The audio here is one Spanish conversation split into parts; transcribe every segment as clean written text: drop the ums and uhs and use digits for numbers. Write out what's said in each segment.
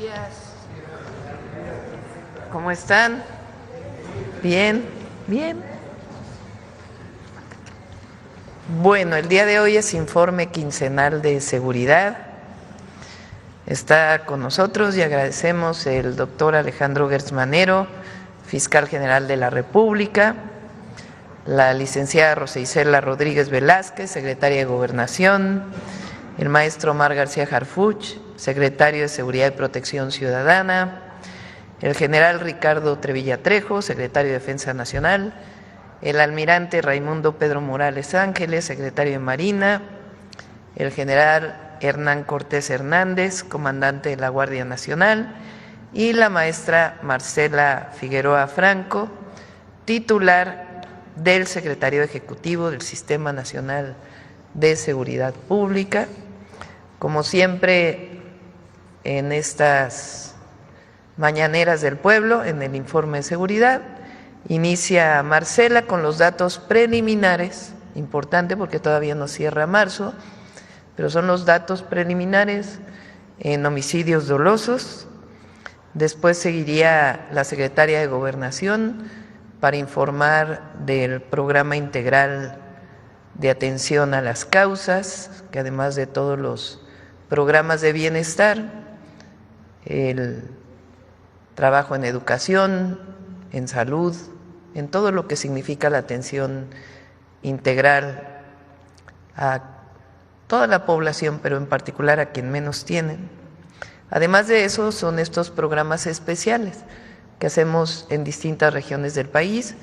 días. ¿Cómo están? Bien, bien. Bueno, el día de hoy es informe quincenal de seguridad. Está con nosotros y agradecemos el doctor Alejandro Gertz Manero, fiscal general de la República, la licenciada Rosa Isela Rodríguez Velázquez, secretaria de Gobernación, el maestro Omar García Harfuch, secretario de Seguridad y Protección Ciudadana, el general Ricardo Trevilla Trejo, secretario de Defensa Nacional, el almirante Raimundo Pedro Morales Ángeles, secretario de Marina, el general Hernán Cortés Hernández, comandante de la Guardia Nacional, y la maestra Marcela Figueroa Franco, titular del Secretario Ejecutivo del Sistema Nacional de Seguridad Pública. Como siempre, en estas mañaneras del pueblo, en el informe de seguridad, inicia Marcela con los datos preliminares, importante porque todavía no cierra marzo, pero son los datos preliminares en homicidios dolosos. Después seguiría la secretaria de Gobernación para informar del programa integral de atención a las causas, que además de todos los programas de bienestar, el trabajo en educación, en salud, en todo lo que significa la atención integral a toda la población, pero en particular a quien menos tienen. Además de eso, son estos programas especiales que hacemos en distintas regiones del país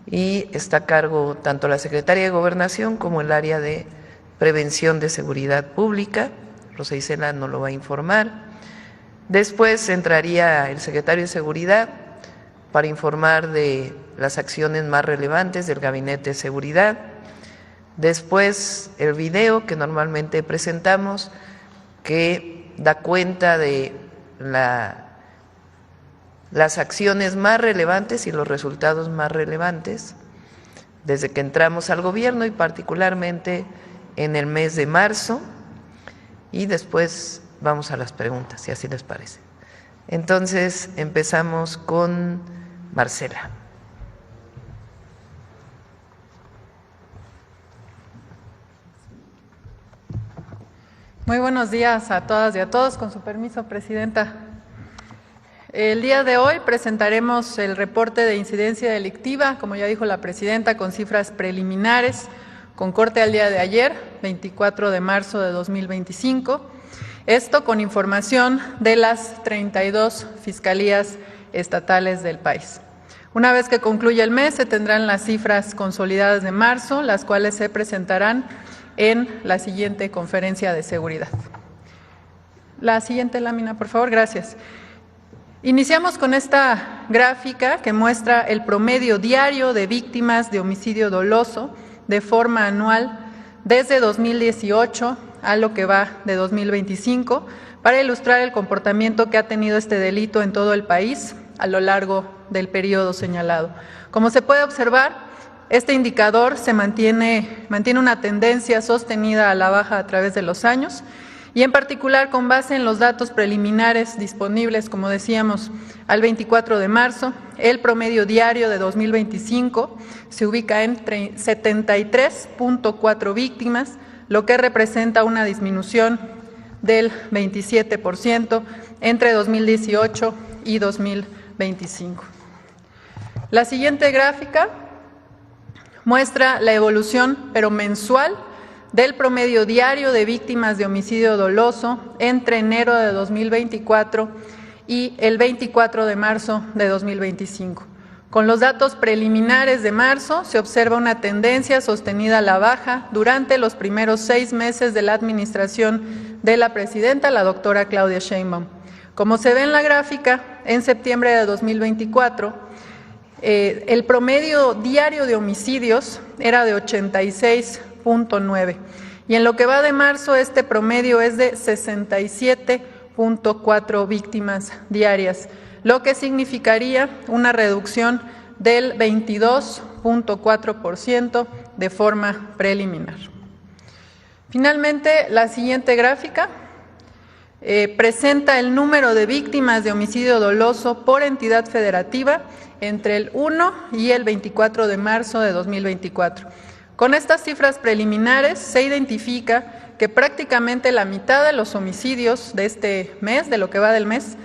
y está a cargo tanto la Secretaría de Gobernación como el área de Prevención de Seguridad Pública. Rosa Isela nos lo va a informar. Después entraría el secretario de Seguridad para informar de las acciones más relevantes del Gabinete de Seguridad. Después el video que normalmente presentamos, que da cuenta de las acciones más relevantes y los resultados más relevantes desde que entramos al gobierno y particularmente en el mes de marzo. Y después vamos a las preguntas, si así les parece. Entonces empezamos con Marcela. Muy buenos días a todas y a todos. Con su permiso, Presidenta. El día de hoy presentaremos el reporte de incidencia delictiva, como ya dijo la Presidenta, con cifras preliminares, con corte al día de ayer, 24 de marzo de 2025. Esto con información de las 32 fiscalías estatales del país. Una vez que concluya el mes, se tendrán las cifras consolidadas de marzo, las cuales se presentarán en la siguiente conferencia de seguridad. La siguiente lámina, por favor, gracias. Iniciamos con esta gráfica que muestra el promedio diario de víctimas de homicidio doloso de forma anual desde 2018 a lo que va de 2025, para ilustrar el comportamiento que ha tenido este delito en todo el país a lo largo del periodo señalado. Como se puede observar, este indicador mantiene una tendencia sostenida a la baja a través de los años y en particular con base en los datos preliminares disponibles, como decíamos, al 24 de marzo, el promedio diario de 2025 se ubica en 73.4 víctimas, lo que representa una disminución del 27% entre 2018 y 2025. La siguiente gráfica muestra la evolución, pero mensual, del promedio diario de víctimas de homicidio doloso entre enero de 2024 y el 24 de marzo de 2025. Con los datos preliminares de marzo se observa una tendencia sostenida a la baja durante los primeros 6 meses de la administración de la Presidenta, la doctora Claudia Sheinbaum. Como se ve en la gráfica, en septiembre de 2024, el promedio diario de homicidios era de 86.9 y en lo que va de marzo este promedio es de 67.4 víctimas diarias, lo que significaría una reducción del 22.4% de forma preliminar. Finalmente, la siguiente gráfica presenta el número de víctimas de homicidio doloso por entidad federativa entre el 1 y el 24 de marzo de 2024. Con estas cifras preliminares se identifica que prácticamente la mitad de los homicidios de este mes, de lo que va del mes,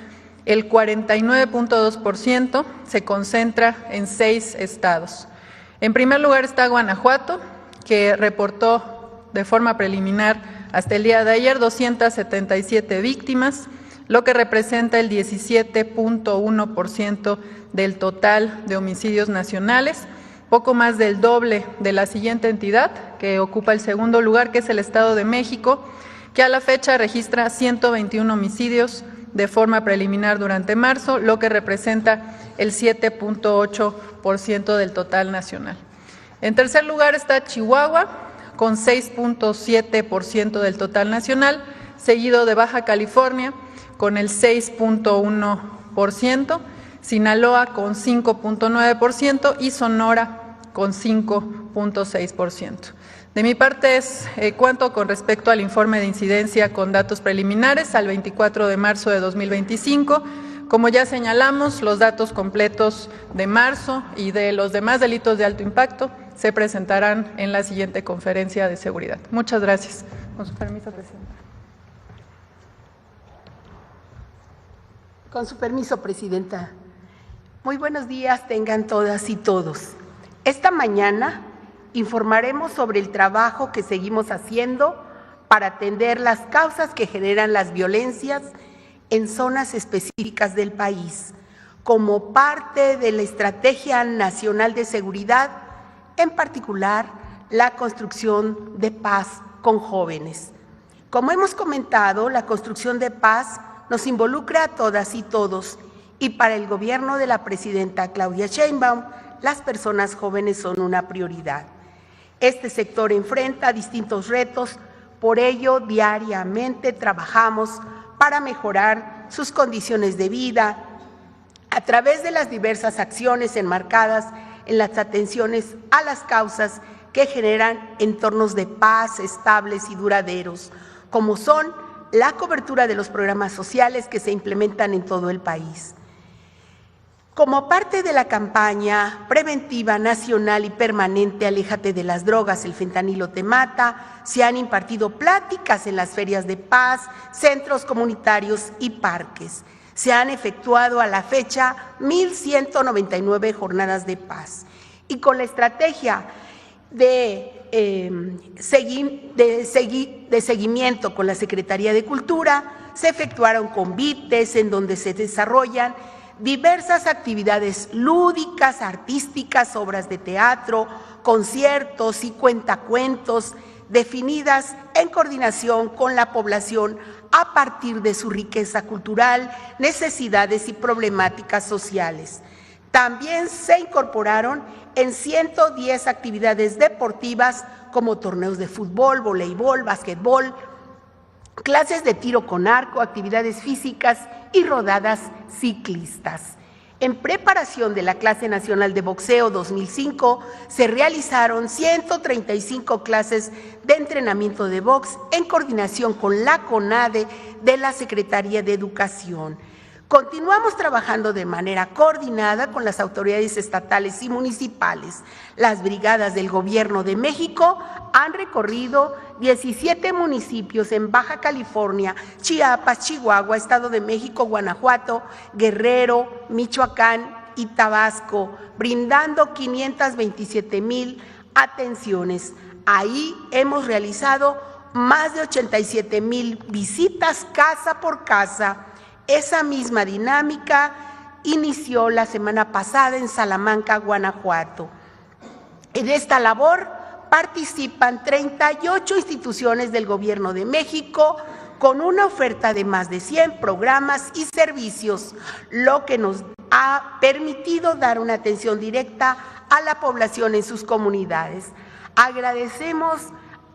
el 49.2% se concentra en 6 estados. En primer lugar está Guanajuato, que reportó de forma preliminar hasta el día de ayer 277 víctimas, lo que representa el 17.1% del total de homicidios nacionales, poco más del doble de la siguiente entidad, que ocupa el segundo lugar, que es el Estado de México, que a la fecha registra 121 homicidios de forma preliminar durante marzo, lo que representa el 7.8% del total nacional. En tercer lugar está Chihuahua, con 6.7% del total nacional, seguido de Baja California, con el 6.1%, Sinaloa con 5.9% y Sonora con 5.6%. De mi parte es cuanto con respecto al informe de incidencia con datos preliminares al 24 de marzo de 2025. Como ya señalamos, los datos completos de marzo y de los demás delitos de alto impacto se presentarán en la siguiente conferencia de seguridad. Muchas gracias. Con su permiso, Presidenta. Con su permiso, Presidenta. Muy buenos días tengan todas y todos. Esta mañana informaremos sobre el trabajo que seguimos haciendo para atender las causas que generan las violencias en zonas específicas del país, como parte de la Estrategia Nacional de Seguridad, en particular la construcción de paz con jóvenes. Como hemos comentado, la construcción de paz nos involucra a todas y todos, y para el gobierno de la presidenta Claudia Sheinbaum, las personas jóvenes son una prioridad. Este sector enfrenta distintos retos, por ello diariamente trabajamos para mejorar sus condiciones de vida a través de las diversas acciones enmarcadas en las atenciones a las causas que generan entornos de paz estables y duraderos, como son la cobertura de los programas sociales que se implementan en todo el país. Como parte de la campaña preventiva nacional y permanente Aléjate de las drogas, el fentanilo te mata, se han impartido pláticas en las ferias de paz, centros comunitarios y parques. Se han efectuado a la fecha 1,199 jornadas de paz. Y con la estrategia de seguimiento con la Secretaría de Cultura, se efectuaron convites en donde se desarrollan diversas actividades lúdicas, artísticas, obras de teatro, conciertos y cuentacuentos, definidas en coordinación con la población a partir de su riqueza cultural, necesidades y problemáticas sociales. También se incorporaron en 110 actividades deportivas como torneos de fútbol, voleibol, básquetbol, clases de tiro con arco, actividades físicas y rodadas ciclistas. En preparación de la Clase Nacional de Boxeo 2005, se realizaron 135 clases de entrenamiento de box en coordinación con la CONADE de la Secretaría de Educación. Continuamos trabajando de manera coordinada con las autoridades estatales y municipales. Las brigadas del Gobierno de México han recorrido 17 municipios en Baja California, Chiapas, Chihuahua, Estado de México, Guanajuato, Guerrero, Michoacán y Tabasco, brindando 527,000 atenciones. Ahí hemos realizado más de 87,000 visitas casa por casa. Esa misma dinámica inició la semana pasada en Salamanca, Guanajuato. En esta labor participan 38 instituciones del Gobierno de México con una oferta de más de 100 programas y servicios, lo que nos ha permitido dar una atención directa a la población en sus comunidades. Agradecemos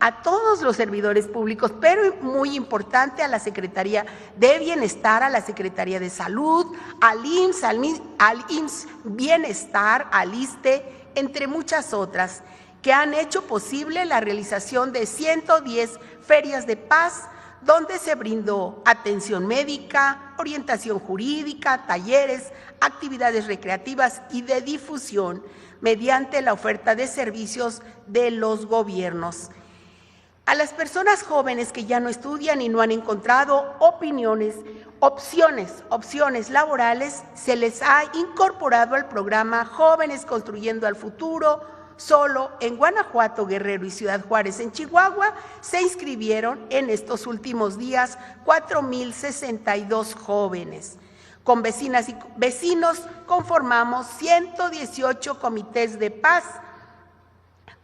a todos los servidores públicos, pero muy importante a la Secretaría de Bienestar, a la Secretaría de Salud, al IMSS Bienestar, al ISSSTE, entre muchas otras, que han hecho posible la realización de 110 ferias de paz, donde se brindó atención médica, orientación jurídica, talleres, actividades recreativas y de difusión mediante la oferta de servicios de los gobiernos. A las personas jóvenes que ya no estudian y no han encontrado opciones laborales, se les ha incorporado al programa Jóvenes Construyendo al Futuro. Solo en Guanajuato, Guerrero y Ciudad Juárez, en Chihuahua, se inscribieron en estos últimos días 4,062 jóvenes. Con vecinas y vecinos conformamos 118 comités de paz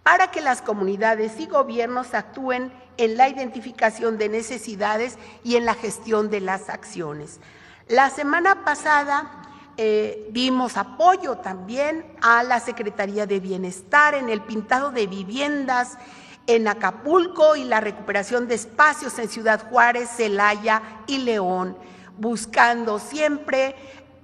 para que las comunidades y gobiernos actúen en la identificación de necesidades y en la gestión de las acciones. La semana pasada dimos apoyo también a la Secretaría de Bienestar en el pintado de viviendas en Acapulco y la recuperación de espacios en Ciudad Juárez, Celaya y León, buscando siempre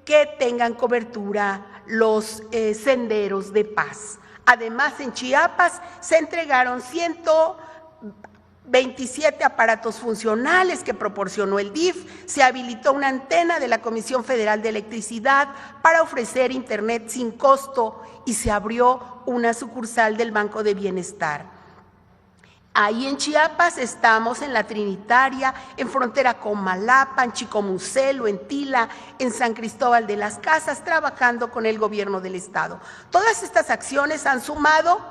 que tengan cobertura los senderos de paz. Además, en Chiapas se entregaron 127 aparatos funcionales que proporcionó el DIF, se habilitó una antena de la Comisión Federal de Electricidad para ofrecer internet sin costo y se abrió una sucursal del Banco de Bienestar. Ahí en Chiapas estamos en la Trinitaria, en frontera con Malapa, en Chicomucelo, en Tila, en San Cristóbal de las Casas, trabajando con el gobierno del estado. Todas estas acciones han sumado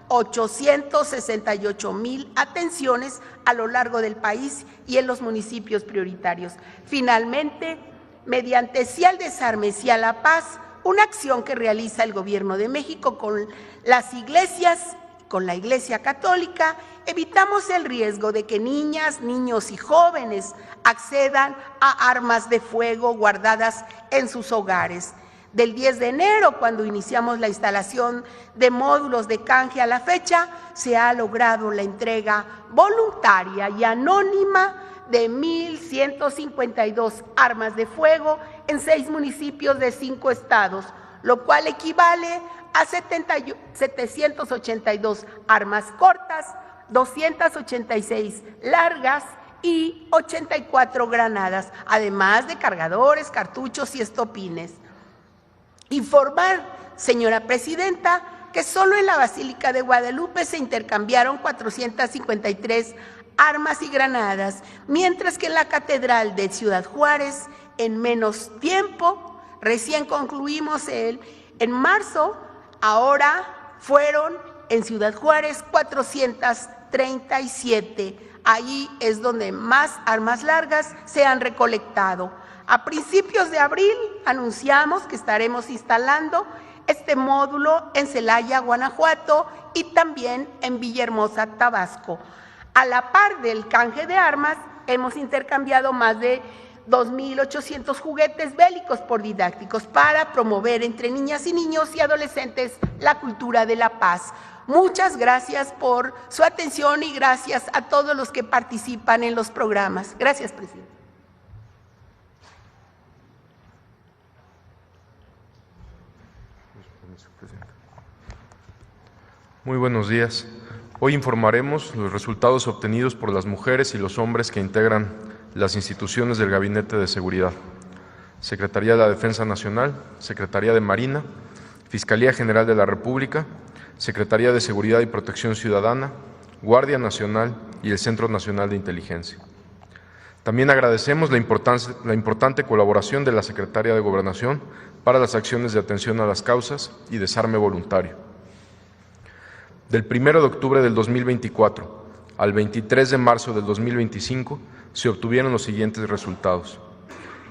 868,000 atenciones a lo largo del país y en los municipios prioritarios. Finalmente, mediante Sí al Desarme, Sí a la Paz, una acción que realiza el Gobierno de México con las iglesias, con la Iglesia Católica, evitamos el riesgo de que niñas, niños y jóvenes accedan a armas de fuego guardadas en sus hogares. Del 10 de enero, cuando iniciamos la instalación de módulos de canje a la fecha, se ha logrado la entrega voluntaria y anónima de 1,152 armas de fuego en 6 municipios de 5 estados, lo cual equivale a 782 armas cortas, 286 largas y 84 granadas, además de cargadores, cartuchos y estopines. Informar, señora presidenta, que solo en la Basílica de Guadalupe se intercambiaron 453 armas y granadas, mientras que en la Catedral de Ciudad Juárez, en menos tiempo, recién concluimos en marzo, ahora fueron en Ciudad Juárez 437. Ahí es donde más armas largas se han recolectado. A principios de abril anunciamos que estaremos instalando este módulo en Celaya, Guanajuato, y también en Villahermosa, Tabasco. A la par del canje de armas, hemos intercambiado más de 2,800 juguetes bélicos por didácticos para promover entre niñas y niños y adolescentes la cultura de la paz. Muchas gracias por su atención y gracias a todos los que participan en los programas. Gracias, presidente. Muy buenos días. Hoy informaremos los resultados obtenidos por las mujeres y los hombres que integran las instituciones del Gabinete de Seguridad: Secretaría de la Defensa Nacional, Secretaría de Marina, Fiscalía General de la República, Secretaría de Seguridad y Protección Ciudadana, Guardia Nacional y el Centro Nacional de Inteligencia. También agradecemos la importante colaboración de la Secretaría de Gobernación para las acciones de atención a las causas y desarme voluntario. Del 1 de octubre del 2024 al 23 de marzo del 2025 se obtuvieron los siguientes resultados.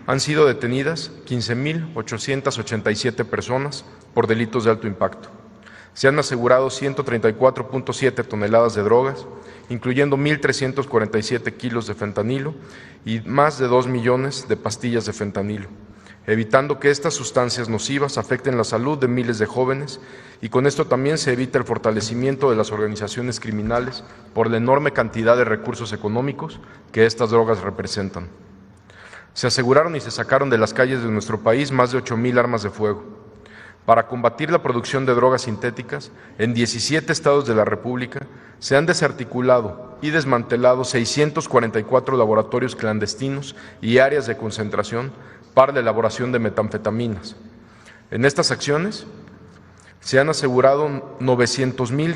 Han sido detenidas 15,887 personas por delitos de alto impacto. Se han asegurado 134,7 toneladas de drogas, incluyendo 1,347 kilos de fentanilo y más de 2 millones de pastillas de fentanilo, evitando que estas sustancias nocivas afecten la salud de miles de jóvenes, y con esto también se evita el fortalecimiento de las organizaciones criminales por la enorme cantidad de recursos económicos que estas drogas representan. Se aseguraron y se sacaron de las calles de nuestro país más de 8,000 armas de fuego. Para combatir la producción de drogas sintéticas, en 17 estados de la República Se han desarticulado y desmantelado 644 laboratorios clandestinos y áreas de concentración para la elaboración de metanfetaminas. En estas acciones se han asegurado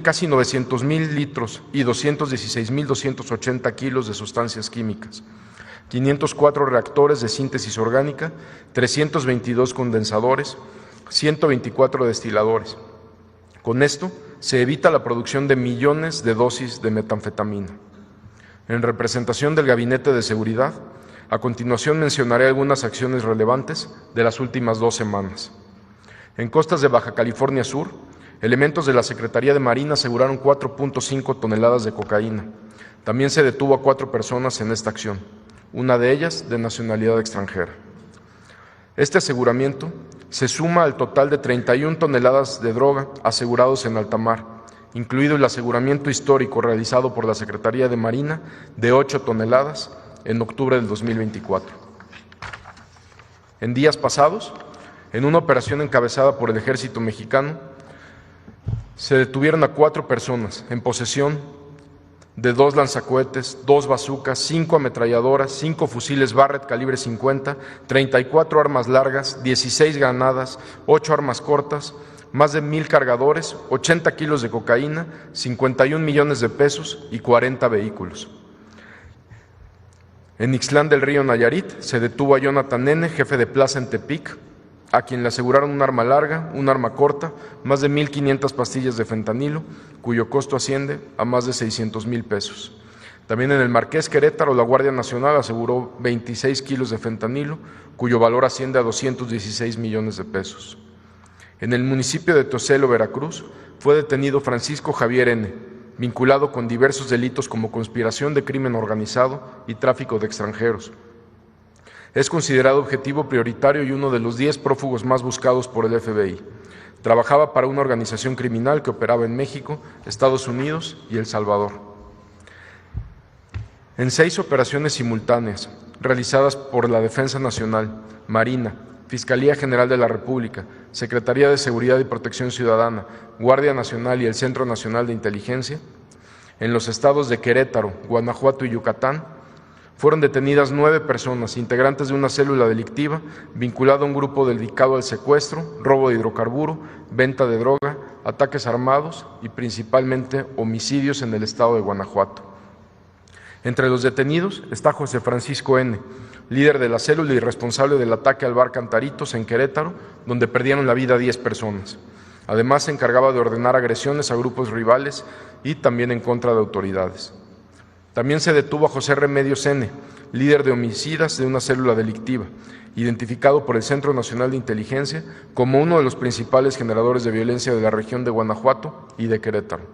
casi 900,000 litros y 216,280 kilos de sustancias químicas, 504 reactores de síntesis orgánica, 322 condensadores, 124 destiladores. Con esto se evita la producción de millones de dosis de metanfetamina. En representación del Gabinete de Seguridad, a continuación mencionaré algunas acciones relevantes de las últimas 2 semanas. En costas de Baja California Sur, elementos de la Secretaría de Marina aseguraron 4.5 toneladas de cocaína. También se detuvo a 4 personas en esta acción, una de ellas de nacionalidad extranjera. Este aseguramiento se suma al total de 31 toneladas de droga asegurados en alta mar, incluido el aseguramiento histórico realizado por la Secretaría de Marina de 8 toneladas en octubre del 2024. En días pasados, en una operación encabezada por el Ejército Mexicano, se detuvieron a 4 personas en posesión de 2 lanzacohetes, 2 bazucas, 5 ametralladoras, 5 fusiles Barrett calibre 50, 34 armas largas, 16 granadas, 8 armas cortas, más de 1,000 cargadores, 80 kilos de cocaína, 51 millones de pesos y 40 vehículos. En Ixtlán del Río, Nayarit, se detuvo a Jonathan N., jefe de plaza en Tepic, a quien le aseguraron un arma larga, un arma corta, más de 1,500 pastillas de fentanilo, cuyo costo asciende a más de 600,000 pesos. También en el Marqués Querétaro, la Guardia Nacional aseguró 26 kilos de fentanilo, cuyo valor asciende a 216 millones de pesos. En el municipio de Teocelo, Veracruz, fue detenido Francisco Javier N., vinculado con diversos delitos como conspiración de crimen organizado y tráfico de extranjeros. Es considerado objetivo prioritario y uno de los 10 prófugos más buscados por el FBI. Trabajaba para una organización criminal que operaba en México, Estados Unidos y El Salvador. En 6 operaciones simultáneas, realizadas por la Defensa Nacional, Marina, Fiscalía General de la República, Secretaría de Seguridad y Protección Ciudadana, Guardia Nacional y el Centro Nacional de Inteligencia, en los estados de Querétaro, Guanajuato y Yucatán, fueron detenidas 9 personas, integrantes de una célula delictiva, vinculada a un grupo dedicado al secuestro, robo de hidrocarburo, venta de droga, ataques armados y principalmente homicidios en el estado de Guanajuato. Entre los detenidos está José Francisco N., líder de la célula y responsable del ataque al bar Cantaritos en Querétaro, donde perdieron la vida 10 personas. Además, se encargaba de ordenar agresiones a grupos rivales y también en contra de autoridades. También se detuvo a José Remedios N., líder de homicidas de una célula delictiva, identificado por el Centro Nacional de Inteligencia como uno de los principales generadores de violencia de la región de Guanajuato y de Querétaro.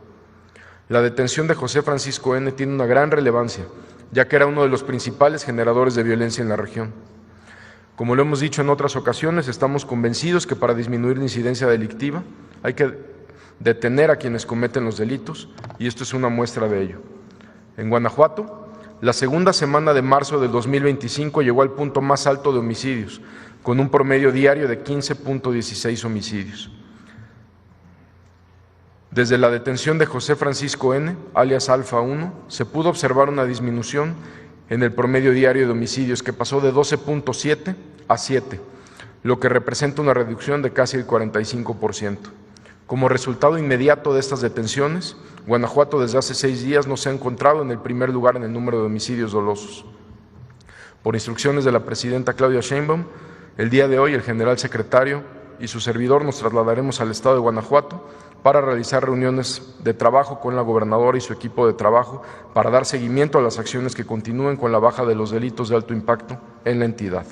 La detención de José Francisco N. tiene una gran relevancia, ya que era uno de los principales generadores de violencia en la región. Como lo hemos dicho en otras ocasiones, estamos convencidos que para disminuir la incidencia delictiva hay que detener a quienes cometen los delitos, y esto es una muestra de ello. En Guanajuato, la segunda semana de marzo del 2025 llegó al punto más alto de homicidios, con un promedio diario de 15.16 homicidios. Desde la detención de José Francisco N., alias Alfa 1, se pudo observar una disminución en el promedio diario de homicidios que pasó de 12.7 a 7, lo que representa una reducción de casi el 45%. Como resultado inmediato de estas detenciones, Guanajuato desde hace 6 días no se ha encontrado en el primer lugar en el número de homicidios dolosos. Por instrucciones de la presidenta Claudia Sheinbaum, el día de hoy el general secretario y su servidor nos trasladaremos al estado de Guanajuato para realizar reuniones de trabajo con la gobernadora y su equipo de trabajo para dar seguimiento a las acciones que continúen con la baja de los delitos de alto impacto en la entidad.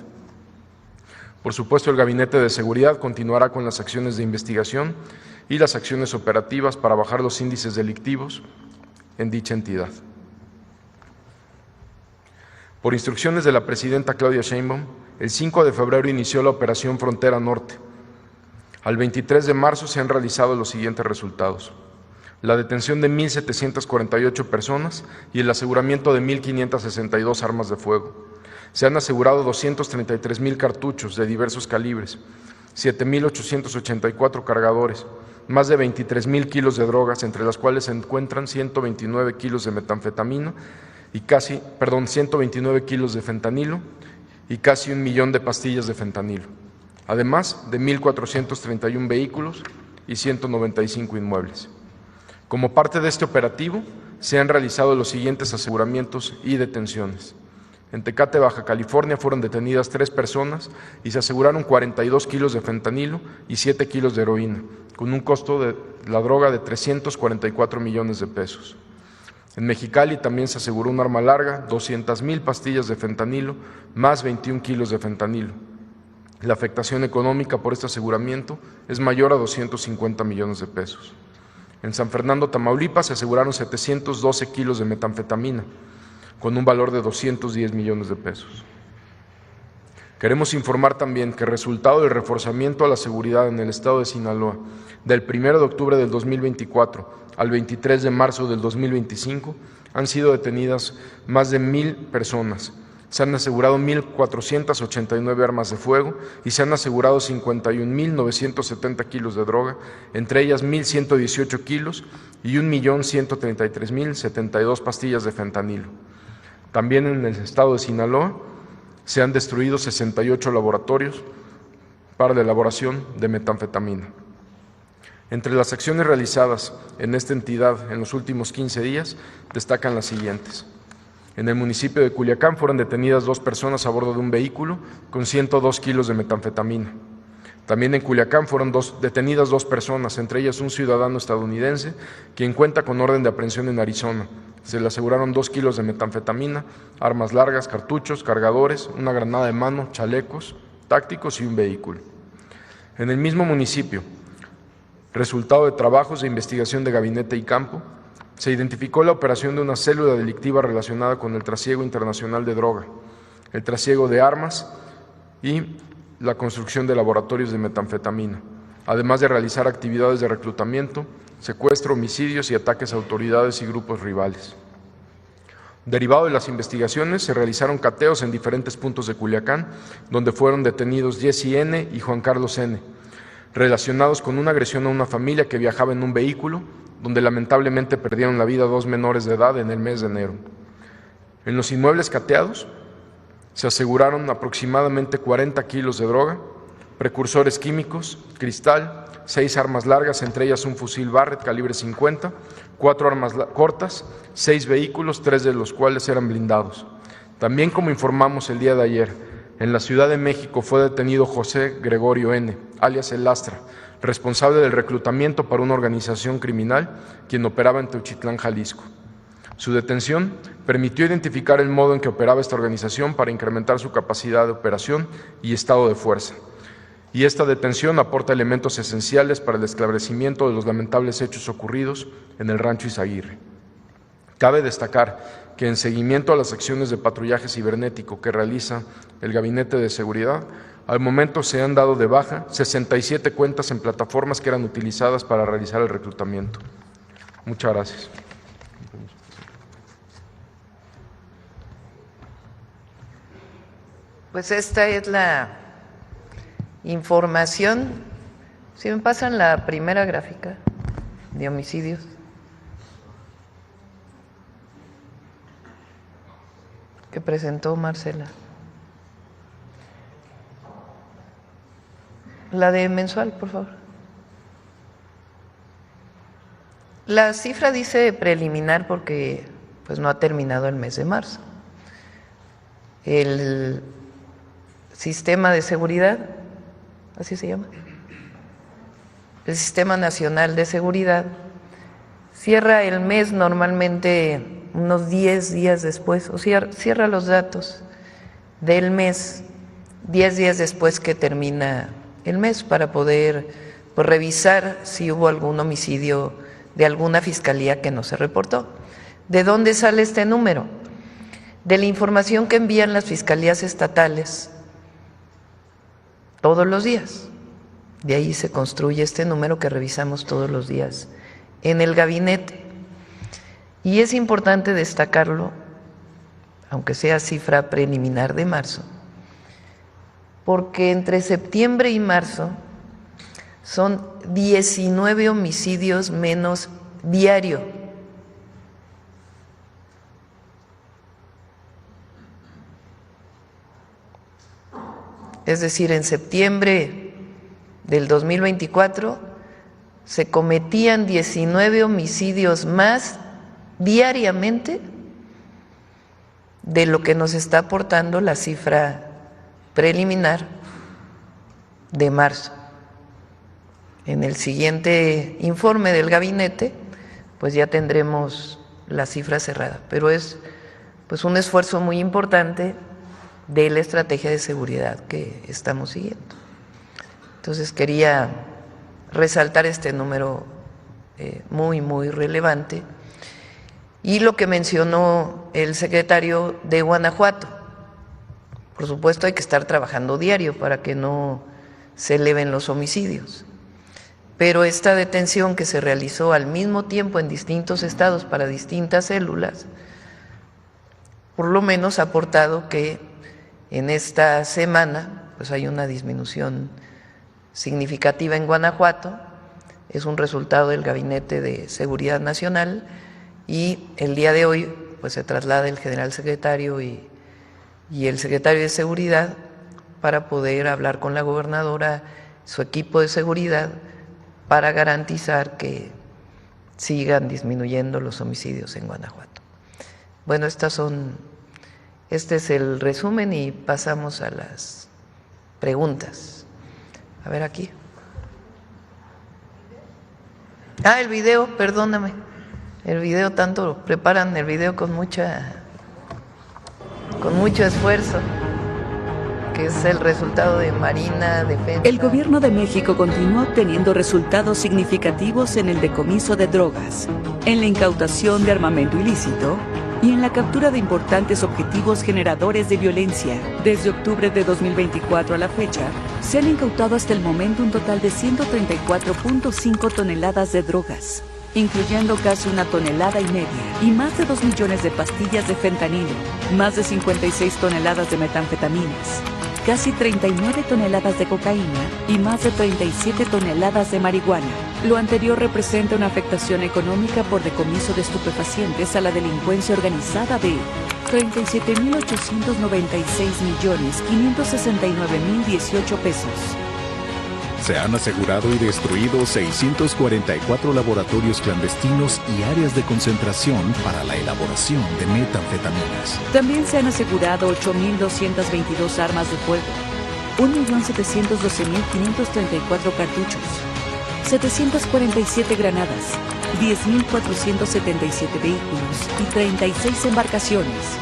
Por supuesto, el Gabinete de Seguridad continuará con las acciones de investigación y las acciones operativas para bajar los índices delictivos en dicha entidad. Por instrucciones de la presidenta Claudia Sheinbaum, el 5 de febrero inició la Operación Frontera Norte. Al 23 de marzo se han realizado los siguientes resultados: la detención de 1,748 personas y el aseguramiento de 1,562 armas de fuego. Se han asegurado 233,000 cartuchos de diversos calibres, 7,884 cargadores, más de 23,000 kilos de drogas, entre las cuales se encuentran 129 kilos de metanfetamina y 129 kilos de fentanilo y casi 1 millón de pastillas de fentanilo, además de 1,431 vehículos y 195 inmuebles. Como parte de este operativo, se han realizado los siguientes aseguramientos y detenciones. En Tecate, Baja California, fueron detenidas 3 personas y se aseguraron 42 kilos de fentanilo y 7 kilos de heroína, con un costo de la droga de 344 millones de pesos. En Mexicali también se aseguró un arma larga, 200,000 pastillas de fentanilo, más 21 kilos de fentanilo. La afectación económica por este aseguramiento es mayor a 250 millones de pesos. En San Fernando, Tamaulipas, se aseguraron 712 kilos de metanfetamina, con un valor de 210 millones de pesos. Queremos informar también que resultado del reforzamiento a la seguridad en el estado de Sinaloa, del 1 de octubre del 2024 al 23 de marzo del 2025, han sido detenidas más de 1,000 personas. Se han asegurado 1,489 armas de fuego y se han asegurado 51,970 kilos de droga, entre ellas 1,118 kilos y 1,133,072 pastillas de fentanilo. También en el estado de Sinaloa se han destruido 68 laboratorios para la elaboración de metanfetamina. Entre las acciones realizadas en esta entidad en los últimos 15 días destacan las siguientes. En el municipio de Culiacán fueron detenidas 2 personas a bordo de un vehículo con 102 kilos de metanfetamina. También en Culiacán fueron detenidas 2 personas, entre ellas un ciudadano estadounidense, quien cuenta con orden de aprehensión en Arizona. Se le aseguraron 2 kilos de metanfetamina, armas largas, cartuchos, cargadores, una granada de mano, chalecos tácticos y un vehículo. En el mismo municipio, resultado de trabajos de investigación de gabinete y campo, se identificó la operación de una célula delictiva relacionada con el trasiego internacional de droga, el trasiego de armas y la construcción de laboratorios de metanfetamina, además de realizar actividades de reclutamiento, secuestro, homicidios y ataques a autoridades y grupos rivales. Derivado de las investigaciones, se realizaron cateos en diferentes puntos de Culiacán, donde fueron detenidos Jesse N. y Juan Carlos N., relacionados con una agresión a una familia que viajaba en un vehículo, donde lamentablemente perdieron la vida 2 menores de edad en el mes de enero. En los inmuebles cateados se aseguraron aproximadamente 40 kilos de droga, precursores químicos, cristal, 6 armas largas, entre ellas un fusil Barrett calibre 50, 4 armas cortas, 6 vehículos, 3 de los cuales eran blindados. También, como informamos el día de ayer, en la Ciudad de México fue detenido José Gregorio N., alias El Lastra, responsable del reclutamiento para una organización criminal, quien operaba en Teuchitlán, Jalisco. Su detención permitió identificar el modo en que operaba esta organización para incrementar su capacidad de operación y estado de fuerza. Y esta detención aporta elementos esenciales para el esclarecimiento de los lamentables hechos ocurridos en el Rancho Izaguirre. Cabe destacar que en seguimiento a las acciones de patrullaje cibernético que realiza el Gabinete de Seguridad, al momento se han dado de baja 67 cuentas en plataformas que eran utilizadas para realizar el reclutamiento. Muchas gracias. Pues esta es la información. Si me pasan la primera gráfica de homicidios. Que presentó Marcela. La de mensual, por favor. La cifra dice preliminar porque pues no ha terminado el mes de marzo. El Sistema de Seguridad, así se llama, el Sistema Nacional de Seguridad, cierra el mes normalmente unos 10 días después, o cierra los datos del mes 10 días después que termina el mes para poder pues, revisar si hubo algún homicidio de alguna fiscalía que no se reportó. ¿De dónde sale este número? De la información que envían las fiscalías estatales todos los días. De ahí se construye este número que revisamos todos los días en el gabinete. Y es importante destacarlo, aunque sea cifra preliminar de marzo, porque entre septiembre y marzo son 19 homicidios menos diario. Es decir, en septiembre del 2024 se cometían 19 homicidios más diariamente de lo que nos está aportando la cifra preliminar de marzo. En el siguiente informe del gabinete, pues ya tendremos la cifra cerrada, pero es pues un esfuerzo muy importante de la estrategia de seguridad que estamos siguiendo. Entonces quería resaltar este número muy relevante y lo que mencionó el secretario de Guanajuato. Por supuesto hay que estar trabajando diario para que no se eleven los homicidios, pero esta detención que se realizó al mismo tiempo en distintos estados para distintas células, por lo menos ha aportado que en esta semana pues hay una disminución significativa en Guanajuato. Es un resultado del Gabinete de Seguridad Nacional y el día de hoy pues se traslada el general secretario y el secretario de Seguridad para poder hablar con la gobernadora, su equipo de seguridad, para garantizar que sigan disminuyendo los homicidios en Guanajuato. Bueno, este es el resumen y pasamos a las preguntas. A ver aquí. El video, perdóname. El video, tanto preparan el video con mucho esfuerzo, que es el resultado de Marina, Defensa. El Gobierno de México continúa obteniendo resultados significativos en el decomiso de drogas, en la incautación de armamento ilícito y en la captura de importantes objetivos generadores de violencia. Desde octubre de 2024 a la fecha, se han incautado hasta el momento un total de 134.5 toneladas de drogas, incluyendo casi 1,5 toneladas y más de 2 millones de pastillas de fentanilo, más de 56 toneladas de metanfetaminas, casi 39 toneladas de cocaína y más de 37 toneladas de marihuana. Lo anterior representa una afectación económica por decomiso de estupefacientes a la delincuencia organizada de 37.896.569.018 pesos. Se han asegurado y destruido 644 laboratorios clandestinos y áreas de concentración para la elaboración de metanfetaminas. También se han asegurado 8.222 armas de fuego, 1.712.534 cartuchos, 747 granadas, 10.477 vehículos y 36 embarcaciones.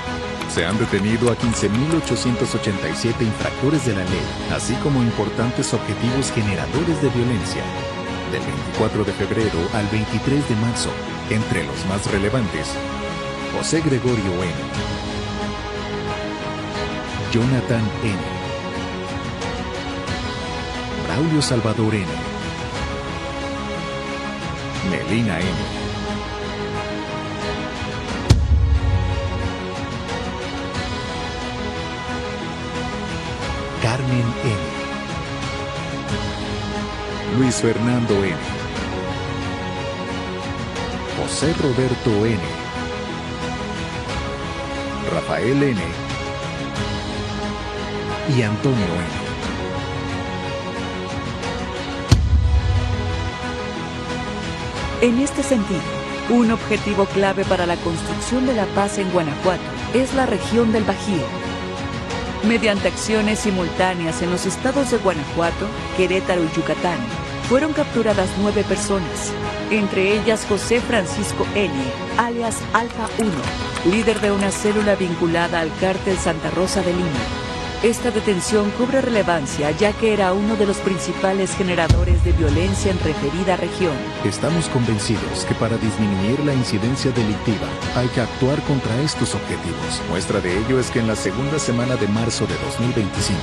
Se han detenido a 15.887 infractores de la ley, así como importantes objetivos generadores de violencia. Del 24 de febrero al 23 de marzo, entre los más relevantes, José Gregorio N., Jonathan N., Braulio Salvador N., Melina N., Carmen N., Luis Fernando N., José Roberto N., Rafael N. y Antonio N. En este sentido, un objetivo clave para la construcción de la paz en Guanajuato es la región del Bajío. Mediante acciones simultáneas en los estados de Guanajuato, Querétaro y Yucatán, fueron capturadas 9 personas, entre ellas José Francisco N., alias Alfa 1, líder de una célula vinculada al cártel Santa Rosa de Lima. Esta detención cobra relevancia ya que era uno de los principales generadores de violencia en referida región. Estamos convencidos que para disminuir la incidencia delictiva hay que actuar contra estos objetivos. Muestra de ello es que en la segunda semana de marzo de 2025,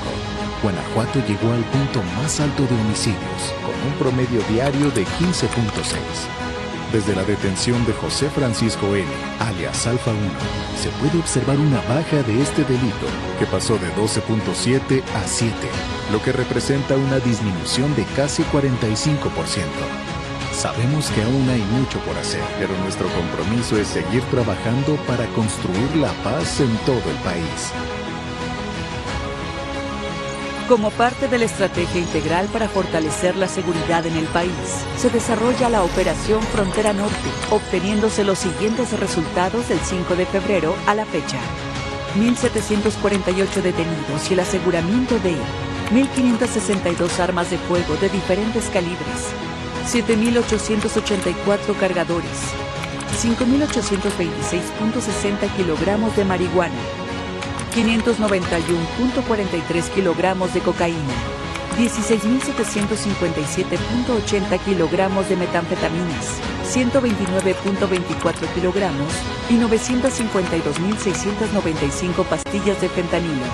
Guanajuato llegó al punto más alto de homicidios, con un promedio diario de 15.6. Desde la detención de José Francisco N., alias Alfa 1, se puede observar una baja de este delito que pasó de 12.7 a 7, lo que representa una disminución de casi 45%. Sabemos que aún hay mucho por hacer, pero nuestro compromiso es seguir trabajando para construir la paz en todo el país. Como parte de la estrategia integral para fortalecer la seguridad en el país, se desarrolla la Operación Frontera Norte, obteniéndose los siguientes resultados del 5 de febrero a la fecha. 1.748 detenidos y el aseguramiento de 1.562 armas de fuego de diferentes calibres, 7.884 cargadores, 5.826.60 kilogramos de marihuana, 591.43 kilogramos de cocaína, 16.757.80 kilogramos de metanfetaminas, 129.24 kilogramos y 952.695 pastillas de fentanilo,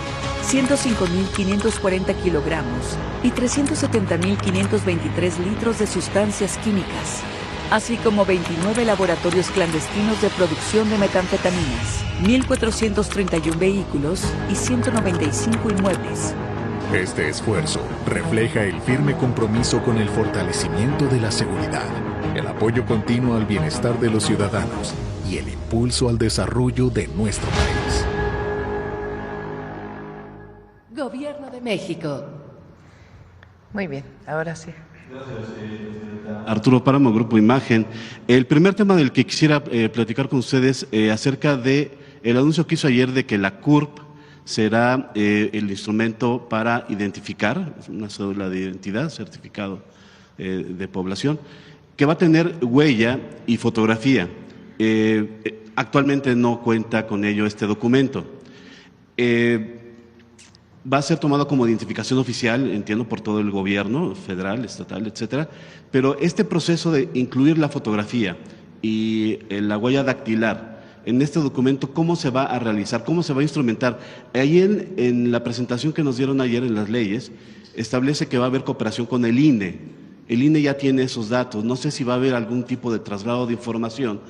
105.540 kilogramos y 370.523 litros de sustancias químicas, así como 29 laboratorios clandestinos de producción de metanfetaminas, 1.431 vehículos y 195 inmuebles. Este esfuerzo refleja el firme compromiso con el fortalecimiento de la seguridad, el apoyo continuo al bienestar de los ciudadanos y el impulso al desarrollo de nuestro país. Gobierno de México. Muy bien, ahora sí. Arturo Páramo, Grupo Imagen. El primer tema del que quisiera platicar con ustedes acerca de el anuncio que hizo ayer de que la CURP será el instrumento para identificar, una cédula de identidad, certificado de población, que va a tener huella y fotografía. Actualmente no cuenta con ello este documento. Va a ser tomado como identificación oficial, entiendo, por todo el gobierno, federal, estatal, etcétera, pero este proceso de incluir la fotografía y la huella dactilar en este documento, ¿cómo se va a realizar? ¿Cómo se va a instrumentar? Ahí en la presentación que nos dieron ayer en las leyes, establece que va a haber cooperación con el INE. El INE ya tiene esos datos. No sé si va a haber algún tipo de traslado de información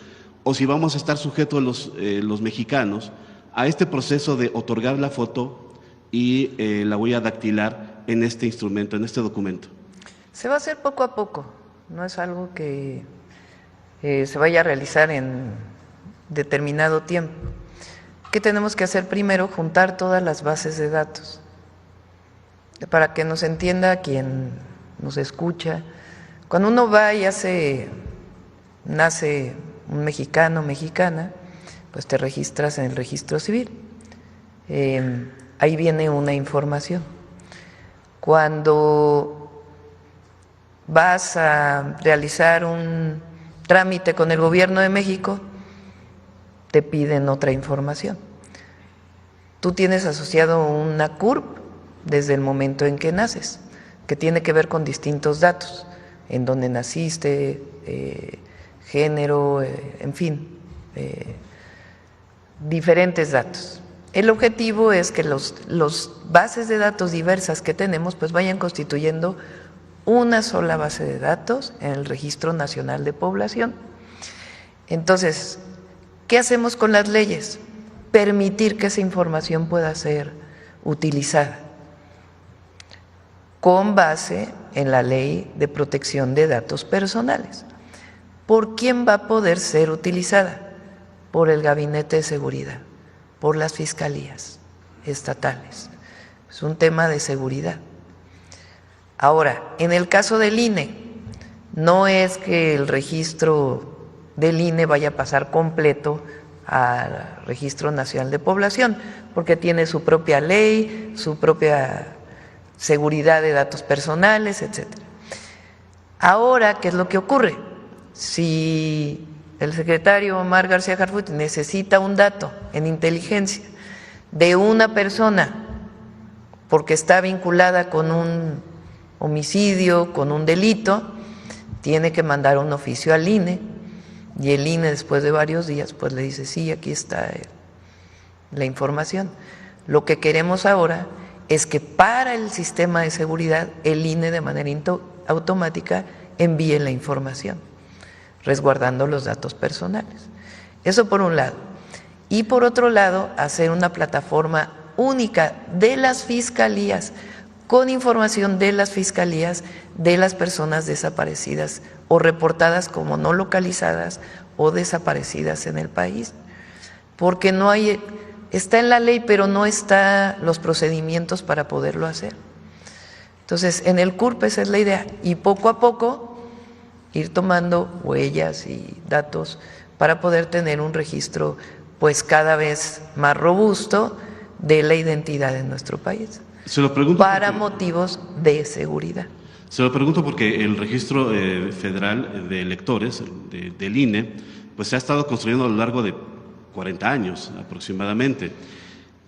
o si vamos a estar sujetos los mexicanos a este proceso de otorgar la foto y la huella dactilar en este instrumento, en este documento. Se va a hacer poco a poco, no es algo que se vaya a realizar en determinado tiempo. ¿Qué tenemos que hacer primero? Juntar todas las bases de datos. Para que nos entienda quien nos escucha, cuando uno va y nace un mexicano o mexicana, pues te registras en el registro civil. Ahí viene una información. Cuando vas a realizar un trámite con el gobierno de México, te piden otra información. Tú tienes asociado una CURP desde el momento en que naces, que tiene que ver con distintos datos, en dónde naciste, género, en fin, diferentes datos. El objetivo es que los bases de datos diversas que tenemos pues vayan constituyendo una sola base de datos en el Registro Nacional de Población. Entonces, ¿qué hacemos con las leyes? Permitir que esa información pueda ser utilizada con base en la Ley de Protección de Datos Personales. ¿Por quién va a poder ser utilizada? Por el Gabinete de Seguridad, por las fiscalías estatales. Es un tema de seguridad. Ahora, en el caso del INE, no es que el registro del INE vaya a pasar completo al Registro Nacional de Población, porque tiene su propia ley, su propia seguridad de datos personales, etcétera. Ahora, ¿qué es lo que ocurre? Si el secretario Omar García Harfuch necesita un dato en inteligencia de una persona porque está vinculada con un homicidio, con un delito, tiene que mandar un oficio al INE y el INE después de varios días pues le dice sí, aquí está la información. Lo que queremos ahora es que para el sistema de seguridad el INE de manera automática envíe la información. resguardando los datos personales. Eso por un lado. Y por otro lado, hacer una plataforma única de las fiscalías, con información de las fiscalías de las personas desaparecidas o reportadas como no localizadas o desaparecidas en el país. Porque no hay, está en la ley, pero no están los procedimientos para poderlo hacer. Entonces, en el CURP esa es la idea, y poco a poco ir tomando huellas y datos para poder tener un registro pues cada vez más robusto de la identidad en nuestro país. Se lo pregunto para motivos de seguridad. Se lo pregunto porque el registro federal de electores del INE pues se ha estado construyendo a lo largo de 40 años aproximadamente.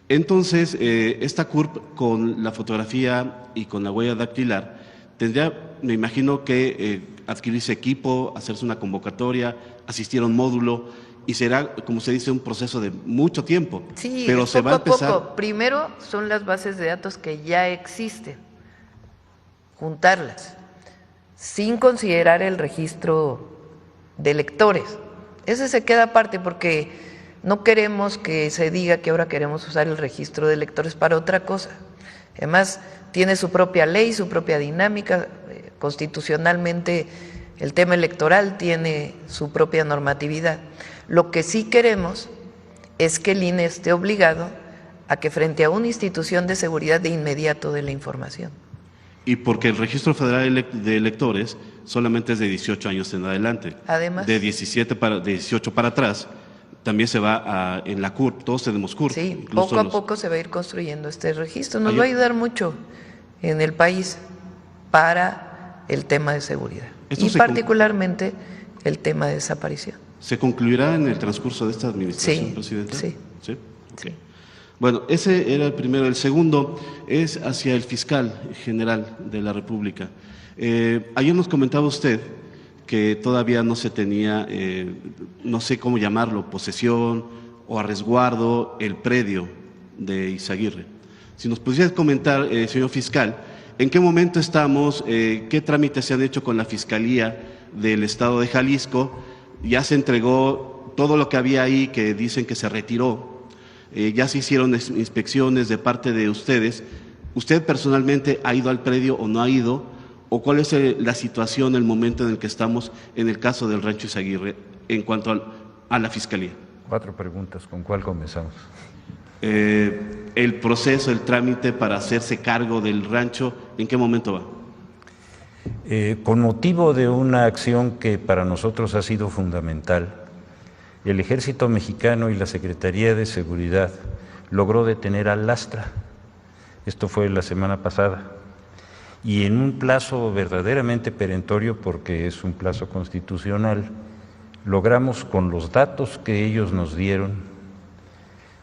Entonces, esta CURP con la fotografía y con la huella dactilar tendría, me imagino que adquirirse equipo, hacerse una convocatoria, asistir a un módulo, y será, como se dice, un proceso de mucho tiempo. Sí, pero poco se va a empezar. Poco. Primero son las bases de datos que ya existen, juntarlas, sin considerar el registro de electores. Ese se queda aparte porque no queremos que se diga que ahora queremos usar el registro de electores para otra cosa. Además, tiene su propia ley, su propia dinámica. Constitucionalmente, el tema electoral tiene su propia normatividad. Lo que sí queremos es que el INE esté obligado a que frente a una institución de seguridad de inmediato dé la información. Y porque el registro federal de electores solamente es de 18 años en adelante. Además. De 18 para atrás, también se va en la CURP, todos tenemos CURP. Sí, poco a poco se va a ir construyendo este registro. Nos va a ayudar mucho en el país para el tema de seguridad. Y particularmente el tema de desaparición. ¿Se concluirá en el transcurso de esta administración, Presidenta? Sí. ¿Sí? Okay. Bueno, ese era el primero. El segundo es hacia el fiscal general de la República. Ayer nos comentaba usted que todavía no se tenía, no sé cómo llamarlo, posesión o a resguardo el predio de Izaguirre. Si nos pudiera comentar, señor fiscal, ¿en qué momento estamos? ¿Qué trámites se han hecho con la Fiscalía del Estado de Jalisco? Ya se entregó todo lo que había ahí, que dicen que se retiró. Ya se hicieron inspecciones de parte de ustedes. ¿Usted personalmente ha ido al predio o no ha ido? ¿O cuál es la situación, el momento en el que estamos en el caso del Rancho Izaguirre en cuanto a la Fiscalía? 4 preguntas, ¿con cuál comenzamos? El proceso, el trámite para hacerse cargo del rancho, ¿en qué momento va? Con motivo de una acción que para nosotros ha sido fundamental, el Ejército Mexicano y la Secretaría de Seguridad logró detener al Lastra. Esto fue la semana pasada. Y en un plazo verdaderamente perentorio, porque es un plazo constitucional, logramos con los datos que ellos nos dieron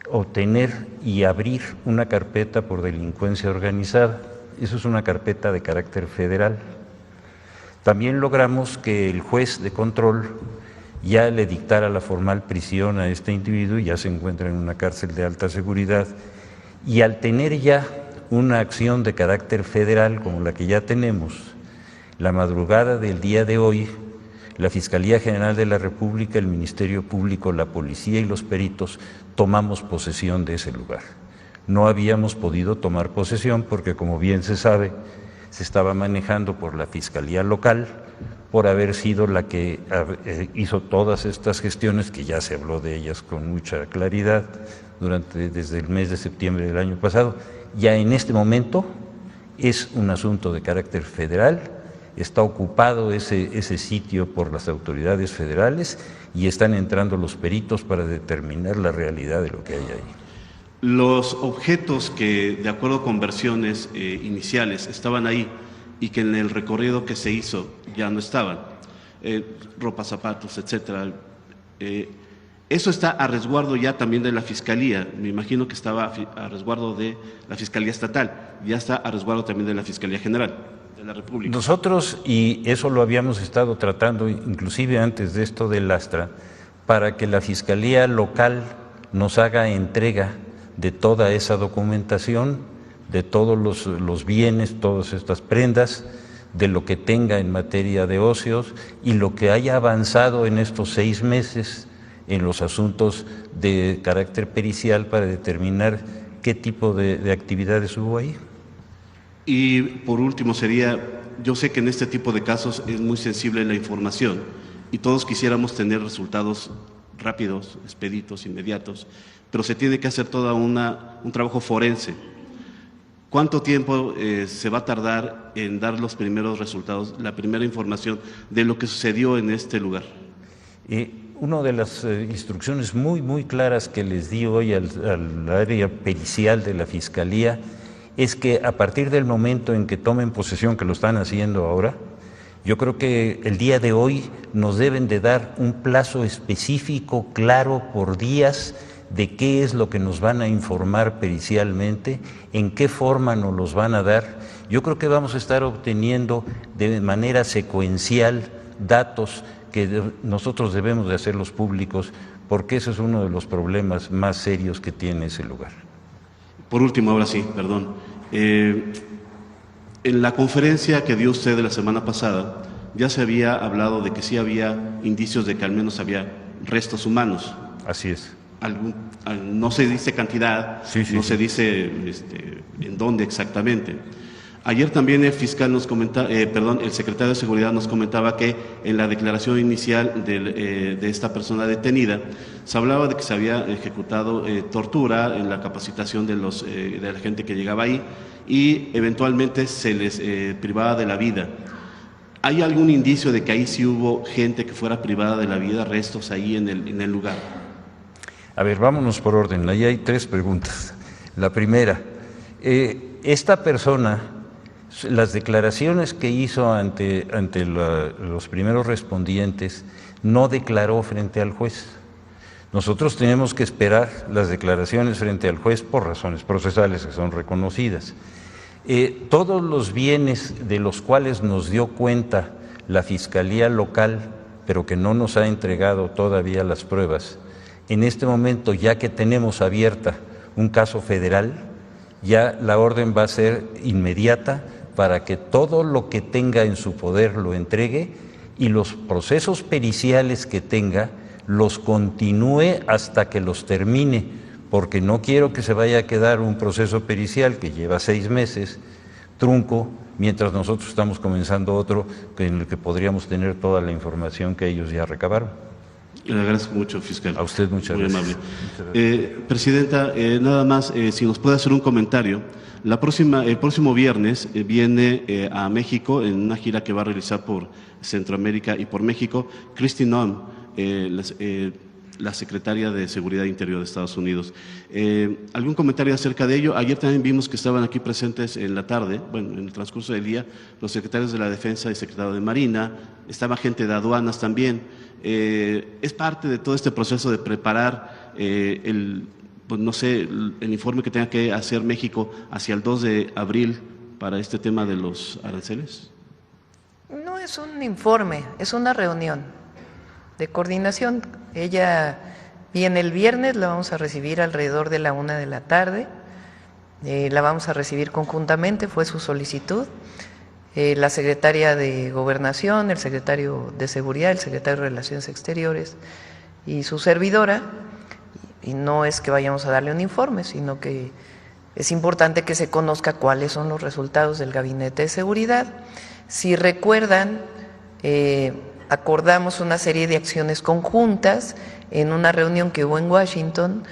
obtener y abrir una carpeta por delincuencia organizada. Eso es una carpeta de carácter federal. También logramos que el juez de control ya le dictara la formal prisión a este individuo, ya se encuentra en una cárcel de alta seguridad, y al tener ya una acción de carácter federal como la que ya tenemos, la madrugada del día de hoy, la Fiscalía General de la República, el Ministerio Público, la Policía y los peritos tomamos posesión de ese lugar. No habíamos podido tomar posesión porque, como bien se sabe, se estaba manejando por la Fiscalía Local, por haber sido la que hizo todas estas gestiones, que ya se habló de ellas con mucha claridad desde el mes de septiembre del año pasado. Ya en este momento es un asunto de carácter federal, está ocupado ese sitio por las autoridades federales y están entrando los peritos para determinar la realidad de lo que hay ahí. Los objetos que, de acuerdo con versiones iniciales, estaban ahí y que en el recorrido que se hizo ya no estaban, ropa, zapatos, etcétera. Eso está a resguardo ya también de la Fiscalía. Me imagino que estaba a resguardo de la Fiscalía Estatal, ya está a resguardo también de la Fiscalía General de la República. Nosotros, y eso lo habíamos estado tratando inclusive antes de esto del Lastra, para que la Fiscalía Local nos haga entrega de toda esa documentación, de todos los bienes, todas estas prendas, de lo que tenga en materia de óseos y lo que haya avanzado en estos 6 meses en los asuntos de carácter pericial para determinar qué tipo de actividades hubo ahí. Y por último sería, yo sé que en este tipo de casos es muy sensible la información y todos quisiéramos tener resultados rápidos, expeditos, inmediatos, pero se tiene que hacer todo un trabajo forense. ¿Cuánto tiempo se va a tardar en dar los primeros resultados, la primera información de lo que sucedió en este lugar? Una de las instrucciones muy claras que les di hoy al área pericial de la Fiscalía es que a partir del momento en que tomen posesión, que lo están haciendo ahora, yo creo que el día de hoy nos deben de dar un plazo específico, claro, por días, de qué es lo que nos van a informar pericialmente, en qué forma nos los van a dar. Yo creo que vamos a estar obteniendo de manera secuencial datos que nosotros debemos de hacerlos públicos, porque ese es uno de los problemas más serios que tiene ese lugar. Por último, ahora sí, perdón. En la conferencia que dio usted la semana pasada, ya se había hablado de que sí había indicios de que al menos había restos humanos. Así es. No se dice cantidad, no se dice en dónde exactamente. Ayer también el fiscal nos comentaba, el secretario de Seguridad nos comentaba que en la declaración inicial de esta persona detenida se hablaba de que se había ejecutado tortura en la capacitación de la gente que llegaba ahí y eventualmente se les privaba de la vida. ¿Hay algún indicio de que ahí sí hubo gente que fuera privada de la vida, restos ahí en el lugar? A ver, vámonos por orden. Ahí hay 3 preguntas. La primera, esta persona, las declaraciones que hizo ante los primeros respondientes, no declaró frente al juez. Nosotros tenemos que esperar las declaraciones frente al juez por razones procesales que son reconocidas. Todos los bienes de los cuales nos dio cuenta la Fiscalía local, pero que no nos ha entregado todavía las pruebas, en este momento, ya que tenemos abierta un caso federal, ya la orden va a ser inmediata para que todo lo que tenga en su poder lo entregue y los procesos periciales que tenga los continúe hasta que los termine, porque no quiero que se vaya a quedar un proceso pericial que lleva 6 meses, trunco, mientras nosotros estamos comenzando otro en el que podríamos tener toda la información que ellos ya recabaron. Le agradezco mucho, fiscal. A usted muchas gracias. Muy amable. Presidenta, nada más, si nos puede hacer un comentario. El próximo viernes viene a México en una gira que va a realizar por Centroamérica y por México, Kristi Noem, la secretaria de Seguridad Interior de Estados Unidos. ¿Algún comentario acerca de ello? Ayer también vimos que estaban aquí presentes en la tarde, bueno, en el transcurso del día, los secretarios de la Defensa y secretario de Marina, estaba gente de aduanas también. Es parte de todo este proceso de preparar el informe que tenga que hacer México hacia el 2 de abril para este tema de los aranceles. No es un informe, es una reunión de coordinación. Ella viene el viernes, la vamos a recibir alrededor de la 1 de la tarde, la vamos a recibir conjuntamente, fue su solicitud. La secretaria de Gobernación, el secretario de Seguridad, el secretario de Relaciones Exteriores y su servidora, y no es que vayamos a darle un informe, sino que es importante que se conozca cuáles son los resultados del Gabinete de Seguridad. Si recuerdan, acordamos una serie de acciones conjuntas en una reunión que hubo en Washington,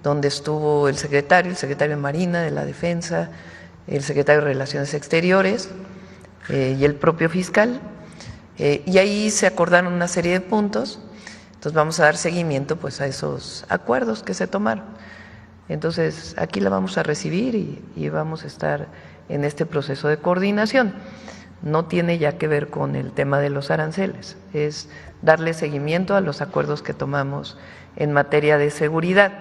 donde estuvo el secretario de Marina, de la Defensa, el secretario de Relaciones Exteriores, y el propio fiscal, y ahí se acordaron una serie de puntos. Entonces vamos a dar seguimiento pues a esos acuerdos que se tomaron. Entonces aquí la vamos a recibir y vamos a estar en este proceso de coordinación. No tiene ya que ver con el tema de los aranceles, es darle seguimiento a los acuerdos que tomamos en materia de seguridad.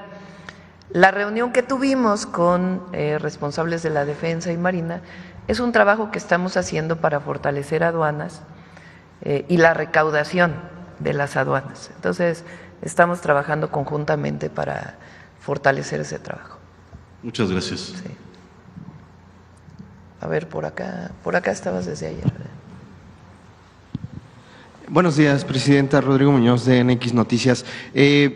La reunión que tuvimos con responsables de la Defensa y Marina es un trabajo que estamos haciendo para fortalecer aduanas y la recaudación de las aduanas. Entonces, estamos trabajando conjuntamente para fortalecer ese trabajo. Muchas gracias. Sí. A ver, por acá estabas desde ayer, ¿verdad? Buenos días, Presidenta. Rodrigo Muñoz, de NX Noticias.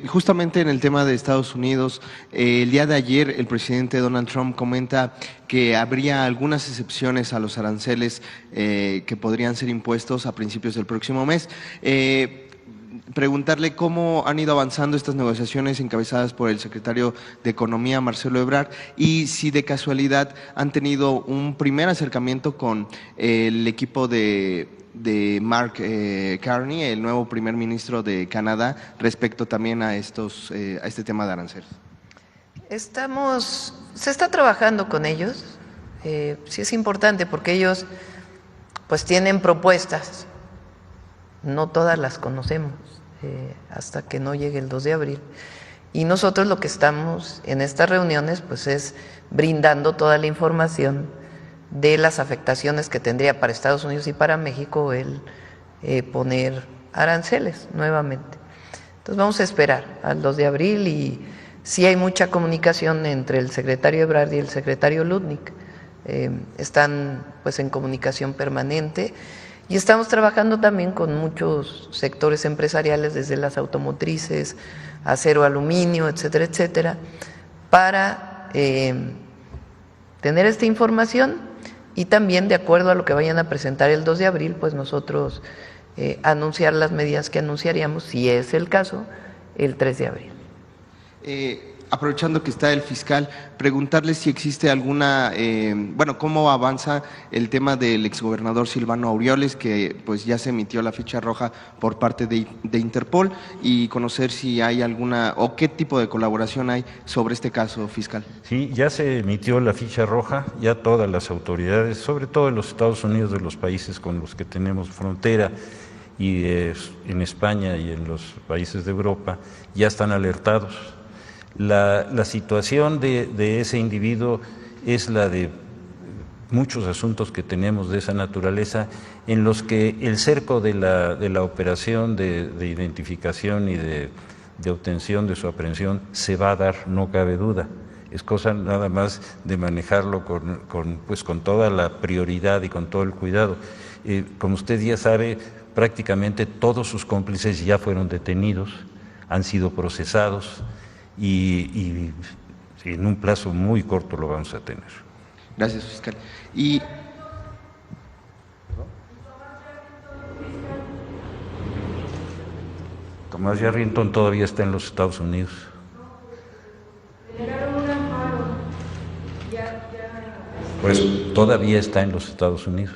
Justamente en el tema de Estados Unidos, el día de ayer el presidente Donald Trump comenta que habría algunas excepciones a los aranceles que podrían ser impuestos a principios del próximo mes. Preguntarle cómo han ido avanzando estas negociaciones encabezadas por el secretario de Economía, Marcelo Ebrard, y si de casualidad han tenido un primer acercamiento con el equipo de Mark Carney, el nuevo primer ministro de Canadá, respecto también a este tema de aranceles. Se está trabajando con ellos, sí es importante porque ellos pues tienen propuestas, no todas las conocemos hasta que no llegue el 2 de abril. Y nosotros lo que estamos en estas reuniones pues es brindando toda la información de las afectaciones que tendría para Estados Unidos y para México el poner aranceles nuevamente. Entonces vamos a esperar al 2 de abril y sí hay mucha comunicación entre el secretario Ebrard y el secretario Lutnick. Están pues en comunicación permanente y estamos trabajando también con muchos sectores empresariales, desde las automotrices, acero, aluminio, etcétera, etcétera, para tener esta información y también, de acuerdo a lo que vayan a presentar el 2 de abril, pues nosotros anunciar las medidas que anunciaríamos, si es el caso, el 3 de abril. Aprovechando que está el fiscal, preguntarle si existe alguna, cómo avanza el tema del exgobernador Silvano Aureoles, que pues ya se emitió la ficha roja por parte de Interpol, y conocer si hay alguna, o qué tipo de colaboración hay sobre este caso, fiscal. Sí, ya se emitió la ficha roja, ya todas las autoridades, sobre todo en los Estados Unidos, de los países con los que tenemos frontera, y en España y en los países de Europa, ya están alertados. La situación de ese individuo es la de muchos asuntos que tenemos de esa naturaleza, en los que el cerco de la operación de identificación y de obtención de su aprehensión se va a dar, no cabe duda. Es cosa nada más de manejarlo con toda la prioridad y con todo el cuidado. Como usted ya sabe, prácticamente todos sus cómplices ya fueron detenidos, han sido procesados, y en un plazo muy corto lo vamos a tener. Gracias, fiscal. Y Tomás Yarrington todavía está en los Estados Unidos. Pues todavía está en los Estados Unidos.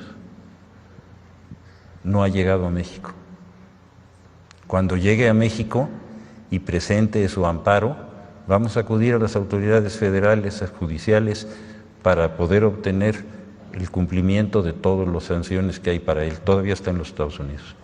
No ha llegado a México. Cuando llegue a México y presente su amparo, vamos a acudir a las autoridades federales, judiciales, para poder obtener el cumplimiento de todas las sanciones que hay para él. Todavía está en los Estados Unidos.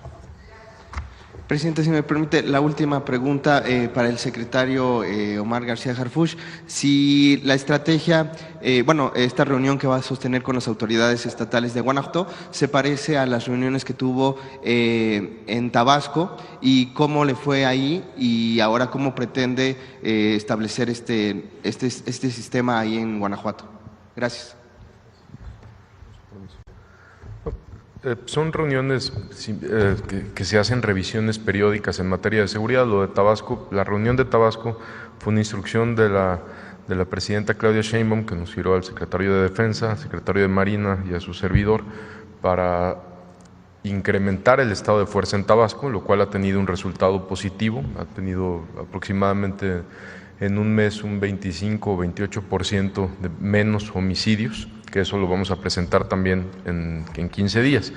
Presidente, si me permite, la última pregunta para el secretario Omar García Harfuch. Si la estrategia, esta reunión que va a sostener con las autoridades estatales de Guanajuato se parece a las reuniones que tuvo en Tabasco, y cómo le fue ahí, y ahora cómo pretende establecer este sistema ahí en Guanajuato. Gracias. Son reuniones que se hacen revisiones periódicas en materia de seguridad. Lo de Tabasco, la reunión de Tabasco fue una instrucción de la presidenta Claudia Sheinbaum, que nos giró al secretario de Defensa, al secretario de Marina y a su servidor, para incrementar el estado de fuerza en Tabasco, lo cual ha tenido un resultado positivo. Ha tenido aproximadamente en un mes un 25 o 28% de menos homicidios, que eso lo vamos a presentar también en 15 días.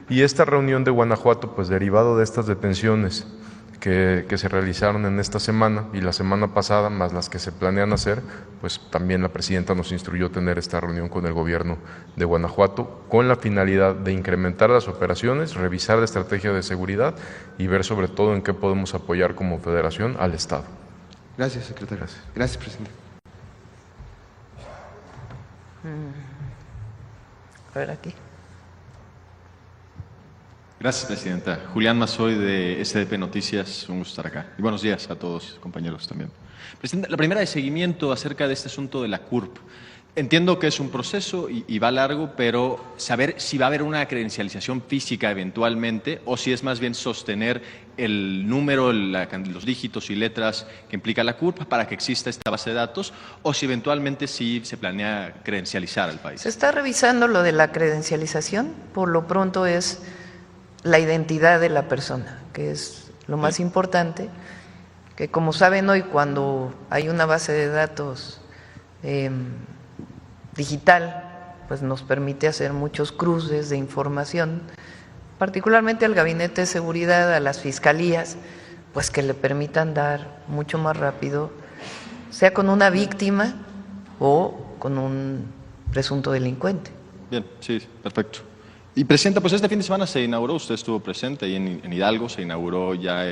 Y esta reunión de Guanajuato, pues derivado de estas detenciones que se realizaron en esta semana y la semana pasada, más las que se planean hacer, pues también la presidenta nos instruyó tener esta reunión con el gobierno de Guanajuato, con la finalidad de incrementar las operaciones, revisar la estrategia de seguridad y ver sobre todo en qué podemos apoyar como federación al Estado. Gracias, secretario. Gracias, presidente. A ver, aquí. Gracias, presidenta. Julián Mazoy, de SDP Noticias, un gusto estar acá. Y buenos días a todos, compañeros también. Presidenta, la primera de seguimiento acerca de este asunto de la CURP. Entiendo que es un proceso y va largo, pero saber si va a haber una credencialización física eventualmente o si es más bien sostener el número, los dígitos y letras que implica la CURP para que exista esta base de datos, o si eventualmente sí se planea credencializar al país. Se está revisando lo de la credencialización, por lo pronto es la identidad de la persona, que es lo más importante, que como saben hoy cuando hay una base de datos digital, pues nos permite hacer muchos cruces de información, particularmente al Gabinete de Seguridad, a las fiscalías, pues que le permitan dar mucho más rápido, sea con una víctima o con un presunto delincuente. Bien, sí, perfecto. Y Presidenta, pues este fin de semana se inauguró, usted estuvo presente ahí en Hidalgo, se inauguró ya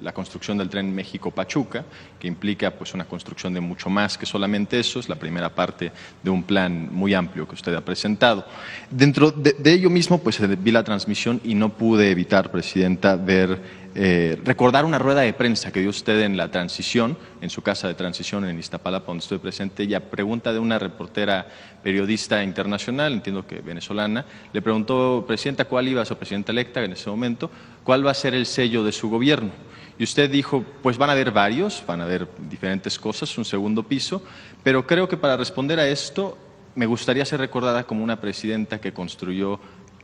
la construcción del tren México-Pachuca, que implica pues una construcción de mucho más que solamente eso, es la primera parte de un plan muy amplio que usted ha presentado. Dentro de ello mismo, pues vi la transmisión y no pude evitar, Presidenta, recordar una rueda de prensa que dio usted en la transición, en su casa de transición en Iztapalapa, donde estoy presente, y a pregunta de una reportera periodista internacional, entiendo que venezolana, le preguntó, Presidenta, Presidenta electa en ese momento, ¿cuál va a ser el sello de su gobierno? Y usted dijo, pues van a haber varios, van a haber diferentes cosas, un segundo piso, pero creo que para responder a esto me gustaría ser recordada como una presidenta que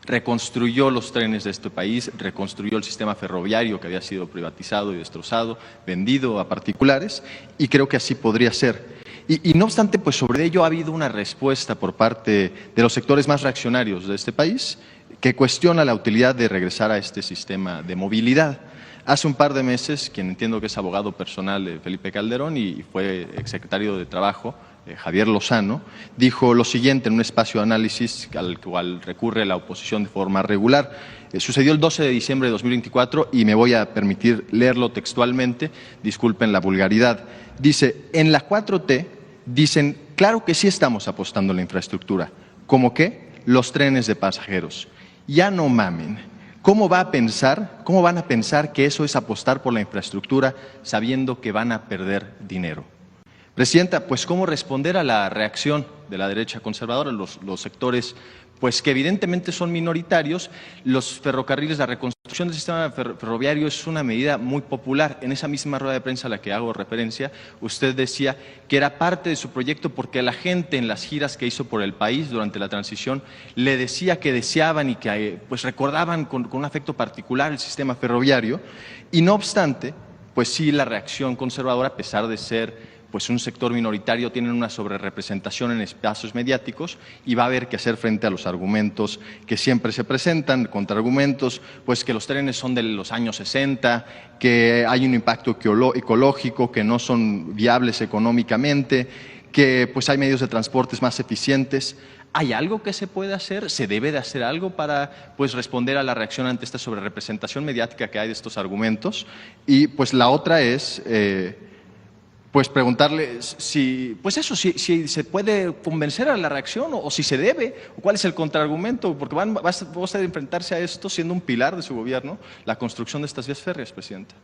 reconstruyó los trenes de este país, reconstruyó el sistema ferroviario que había sido privatizado y destrozado, vendido a particulares, y creo que así podría ser. Y no obstante, pues sobre ello ha habido una respuesta por parte de los sectores más reaccionarios de este país que cuestiona la utilidad de regresar a este sistema de movilidad. Hace un par de meses, quien entiendo que es abogado personal de Felipe Calderón y fue exsecretario de Trabajo, Javier Lozano, dijo lo siguiente en un espacio de análisis al cual recurre la oposición de forma regular. Sucedió el 12 de diciembre de 2024 y me voy a permitir leerlo textualmente, disculpen la vulgaridad. Dice, en la 4T dicen, claro que sí estamos apostando en la infraestructura. ¿Cómo qué? Los trenes de pasajeros. Ya no mamen. ¿Cómo van a pensar que eso es apostar por la infraestructura sabiendo que van a perder dinero? Presidenta, pues ¿cómo responder a la reacción de la derecha conservadora, los sectores pues que evidentemente son minoritarios? Los ferrocarriles, la reconstrucción del sistema ferroviario es una medida muy popular. En esa misma rueda de prensa a la que hago referencia, usted decía que era parte de su proyecto porque la gente en las giras que hizo por el país durante la transición le decía que deseaban y que pues recordaban con un afecto particular el sistema ferroviario, y no obstante, pues sí, la reacción conservadora, a pesar de ser pues un sector minoritario, tienen una sobrerepresentación en espacios mediáticos y va a haber que hacer frente a los argumentos que siempre se presentan, contraargumentos, pues que los trenes son de los años 60, que hay un impacto ecológico, que no son viables económicamente, que pues hay medios de transportes más eficientes. ¿Hay algo que se puede hacer? ¿Se debe de hacer algo para pues responder a la reacción ante esta sobrerepresentación mediática que hay de estos argumentos? Y pues la otra es pues preguntarle si se puede convencer a la reacción o si se debe, o cuál es el contraargumento, porque va a usted enfrentarse a esto siendo un pilar de su gobierno, la construcción de estas vías férreas, Presidenta.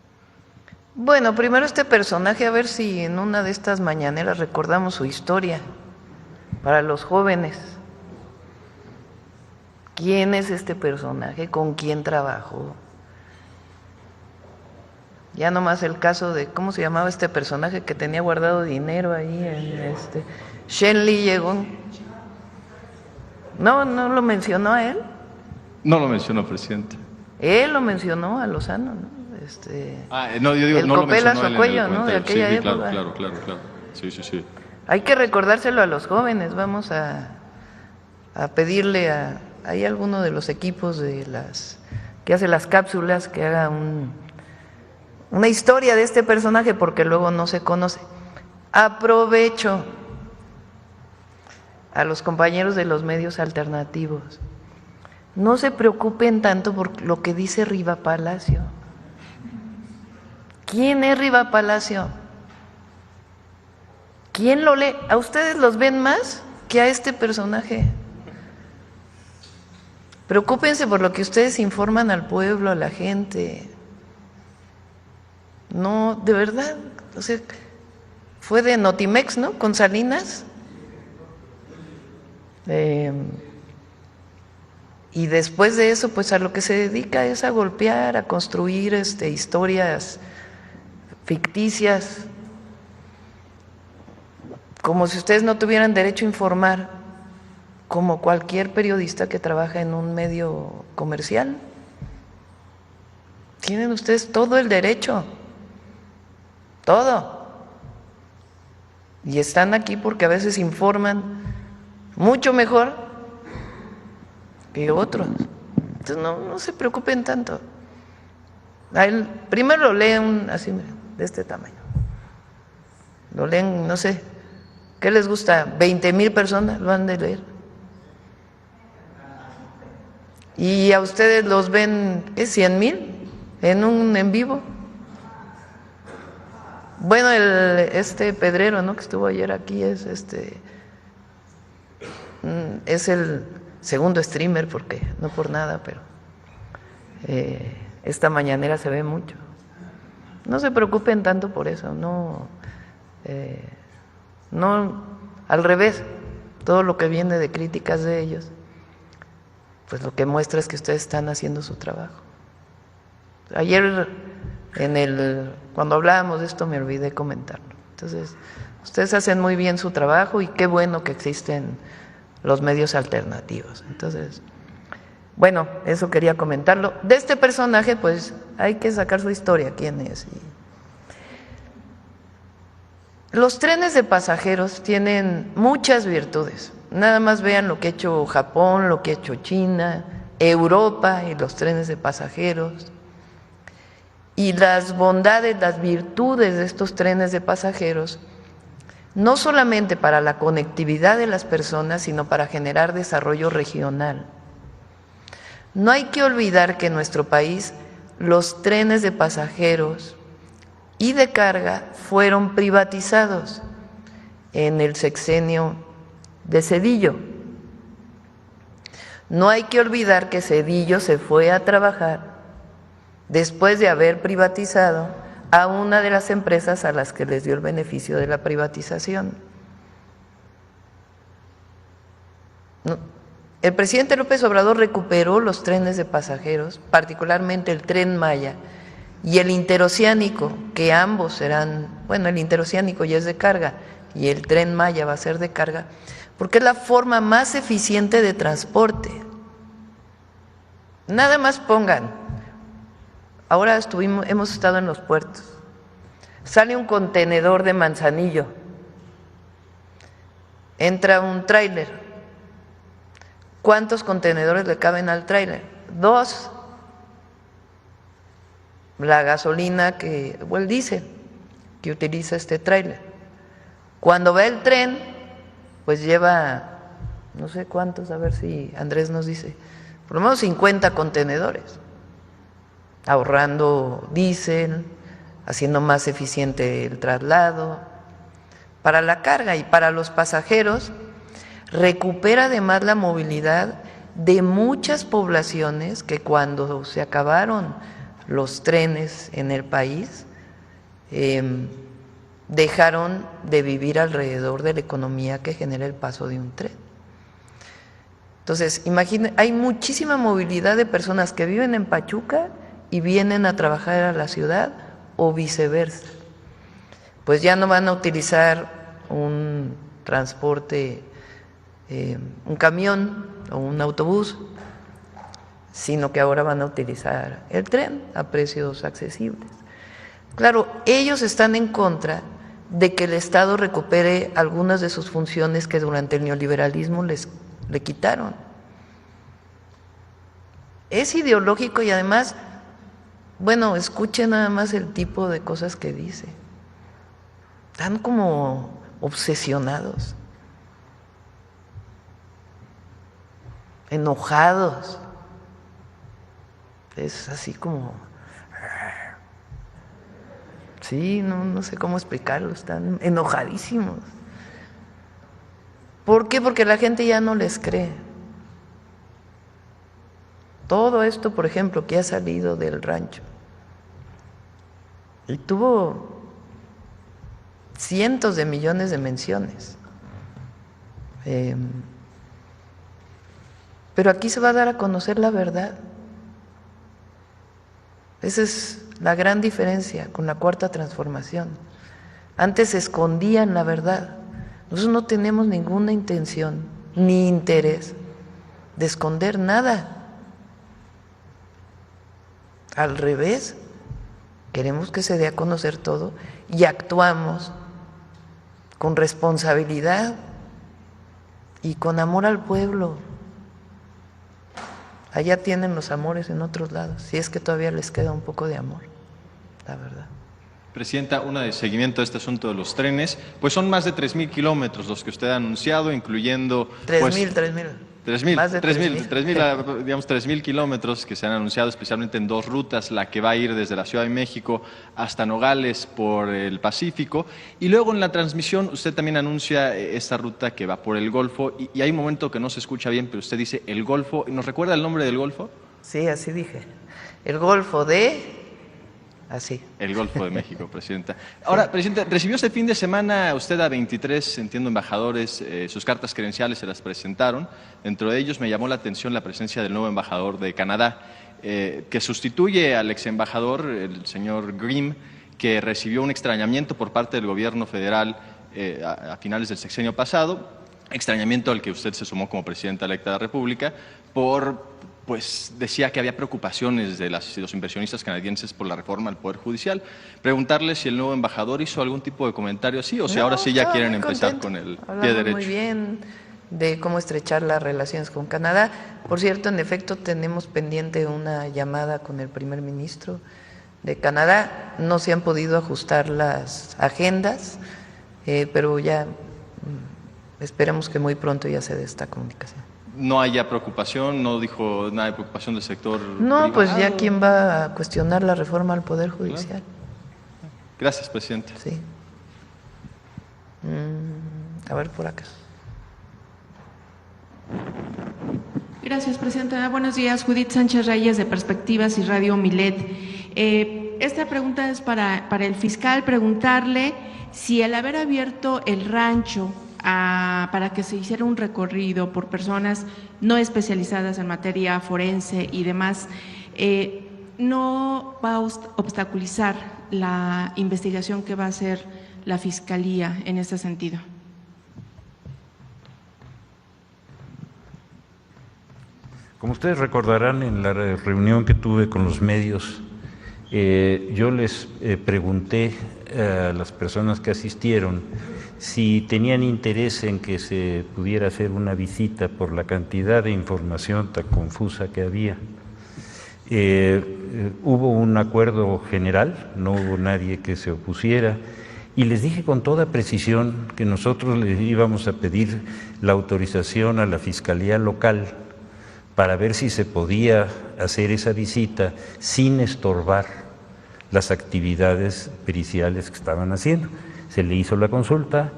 Bueno, primero este personaje, a ver si en una de estas mañaneras recordamos su historia para los jóvenes. ¿Quién es este personaje? ¿Con quién trabajó? Ya nomás el caso de, ¿cómo se llamaba este personaje que tenía guardado dinero ahí en Shen Li llegó? ¿No lo mencionó a él? No lo mencionó, Presidente. Él lo mencionó a Lozano, ¿no? No, yo digo, el no lo Copel a mencionó su él cuello, en el ¿no? De aquella sí, época. Claro. Sí. Hay que recordárselo a los jóvenes. Vamos a pedirle hay alguno de los equipos que hace las cápsulas que haga una historia de este personaje, porque luego no se conoce. Aprovecho a los compañeros de los medios alternativos. No se preocupen tanto por lo que dice Riva Palacio. ¿Quién es Riva Palacio? ¿Quién lo lee? ¿A ustedes los ven más que a este personaje? Preocúpense por lo que ustedes informan al pueblo, a la gente. No, de verdad, o sea, fue de Notimex, ¿no? Con Salinas. Y después de eso, pues a lo que se dedica es a golpear, a construir historias ficticias, como si ustedes no tuvieran derecho a informar, como cualquier periodista que trabaja en un medio comercial. Tienen ustedes todo el derecho, todo. Y están aquí porque a veces informan mucho mejor que otros. Entonces no se preocupen tanto. Primero lo leen así, de este tamaño. Lo leen, no sé, ¿qué les gusta? 20,000 personas lo han de leer. Y a ustedes los ven, ¿qué? 100,000 en un en vivo. Bueno, Pedrero, ¿no?, que estuvo ayer aquí, es el segundo streamer, porque no por nada, pero esta mañanera se ve mucho. No se preocupen tanto por eso, no, al revés, todo lo que viene de críticas de ellos, pues lo que muestra es que ustedes están haciendo su trabajo. Ayer cuando hablábamos de esto me olvidé comentarlo. Entonces, ustedes hacen muy bien su trabajo y qué bueno que existen los medios alternativos. Entonces, bueno, eso quería comentarlo. De este personaje, pues hay que sacar su historia, quién es. Los trenes de pasajeros tienen muchas virtudes. Nada más vean lo que ha hecho Japón, lo que ha hecho China, Europa y los trenes de pasajeros. Y las bondades, las virtudes de estos trenes de pasajeros, no solamente para la conectividad de las personas, sino para generar desarrollo regional. No hay que olvidar que en nuestro país los trenes de pasajeros y de carga fueron privatizados en el sexenio de Zedillo. No hay que olvidar que Zedillo se fue a trabajar después de haber privatizado a una de las empresas a las que les dio el beneficio de la privatización. El presidente López Obrador recuperó los trenes de pasajeros, particularmente el Tren Maya y el interoceánico, que ambos serán, bueno, el interoceánico ya es de carga y el Tren Maya va a ser de carga, porque es la forma más eficiente de transporte. Nada más pongan, ahora hemos estado en los puertos, sale un contenedor de Manzanillo, entra un tráiler. ¿Cuántos contenedores le caben al tráiler? 2. La gasolina o el diésel que utiliza este tráiler. Cuando va el tren, pues lleva, no sé cuántos, a ver si Andrés nos dice, por lo menos 50 contenedores, ahorrando diésel, haciendo más eficiente el traslado. Para la carga y para los pasajeros, recupera además la movilidad de muchas poblaciones que cuando se acabaron los trenes en el país, dejaron de vivir alrededor de la economía que genera el paso de un tren. Entonces, imaginen, hay muchísima movilidad de personas que viven en Pachuca y vienen a trabajar a la ciudad o viceversa. Pues ya no van a utilizar un transporte, un camión o un autobús, sino que ahora van a utilizar el tren a precios accesibles. Claro, ellos están en contra de que el Estado recupere algunas de sus funciones que durante el neoliberalismo le quitaron. Es ideológico y además, bueno, escuchen nada más el tipo de cosas que dice. Están como obsesionados, enojados. Es así como, sí, no sé cómo explicarlo, están enojadísimos. ¿Por qué? Porque la gente ya no les cree. Todo esto, por ejemplo, que ha salido del rancho, y tuvo cientos de millones de menciones. Pero aquí se va a dar a conocer la verdad. Esa es la gran diferencia con la Cuarta Transformación. Antes se escondían la verdad. Nosotros no tenemos ninguna intención ni interés de esconder nada. Al revés, queremos que se dé a conocer todo y actuamos con responsabilidad y con amor al pueblo. Allá tienen los amores en otros lados, si es que todavía les queda un poco de amor, la verdad. Presidenta, una de seguimiento a este asunto de los trenes, pues son más de 3,000 kilómetros los que usted ha anunciado, incluyendo… 3,000 kilómetros que se han anunciado, especialmente en 2 rutas, la que va a ir desde la Ciudad de México hasta Nogales por el Pacífico, y luego en la transmisión usted también anuncia esta ruta que va por el Golfo, y hay un momento que no se escucha bien, pero usted dice el Golfo, ¿nos recuerda el nombre del Golfo? Sí, así dije, el Golfo de… Así. El Golfo de México, Presidenta. Ahora, Presidenta, recibió este fin de semana usted a 23, entiendo, embajadores, sus cartas credenciales se las presentaron. Dentro de ellos me llamó la atención la presencia del nuevo embajador de Canadá, que sustituye al ex embajador, el señor Grimm, que recibió un extrañamiento por parte del gobierno federal a finales del sexenio pasado, extrañamiento al que usted se sumó como presidenta electa de la República, pues decía que había preocupaciones de los inversionistas canadienses por la reforma al Poder Judicial. Preguntarle si el nuevo embajador hizo algún tipo de comentario así o si ahora sí ya quieren empezar con el pie derecho. Muy bien de cómo estrechar las relaciones con Canadá. Por cierto, en efecto, tenemos pendiente una llamada con el primer ministro de Canadá. No se han podido ajustar las agendas, pero ya esperemos que muy pronto ya se dé esta comunicación. No haya preocupación, no dijo nada de preocupación del sector No, privado. pues ya quién va a cuestionar la reforma al Poder Judicial. Gracias, Presidente. Sí. A ver, por acá. Gracias, Presidenta. Buenos días, Judith Sánchez Reyes, de Perspectivas y Radio Milet. Esta pregunta es para el fiscal, preguntarle si al haber abierto el rancho para que se hiciera un recorrido por personas no especializadas en materia forense y demás, no va a obstaculizar la investigación que va a hacer la Fiscalía en este sentido. Como ustedes recordarán, en la reunión que tuve con los medios, yo les pregunté a las personas que asistieron si tenían interés en que se pudiera hacer una visita por la cantidad de información tan confusa que había. Hubo un acuerdo general, no hubo nadie que se opusiera, y les dije con toda precisión que nosotros les íbamos a pedir la autorización a la Fiscalía Local para ver si se podía hacer esa visita sin estorbar las actividades periciales que estaban haciendo. Se le hizo la consulta,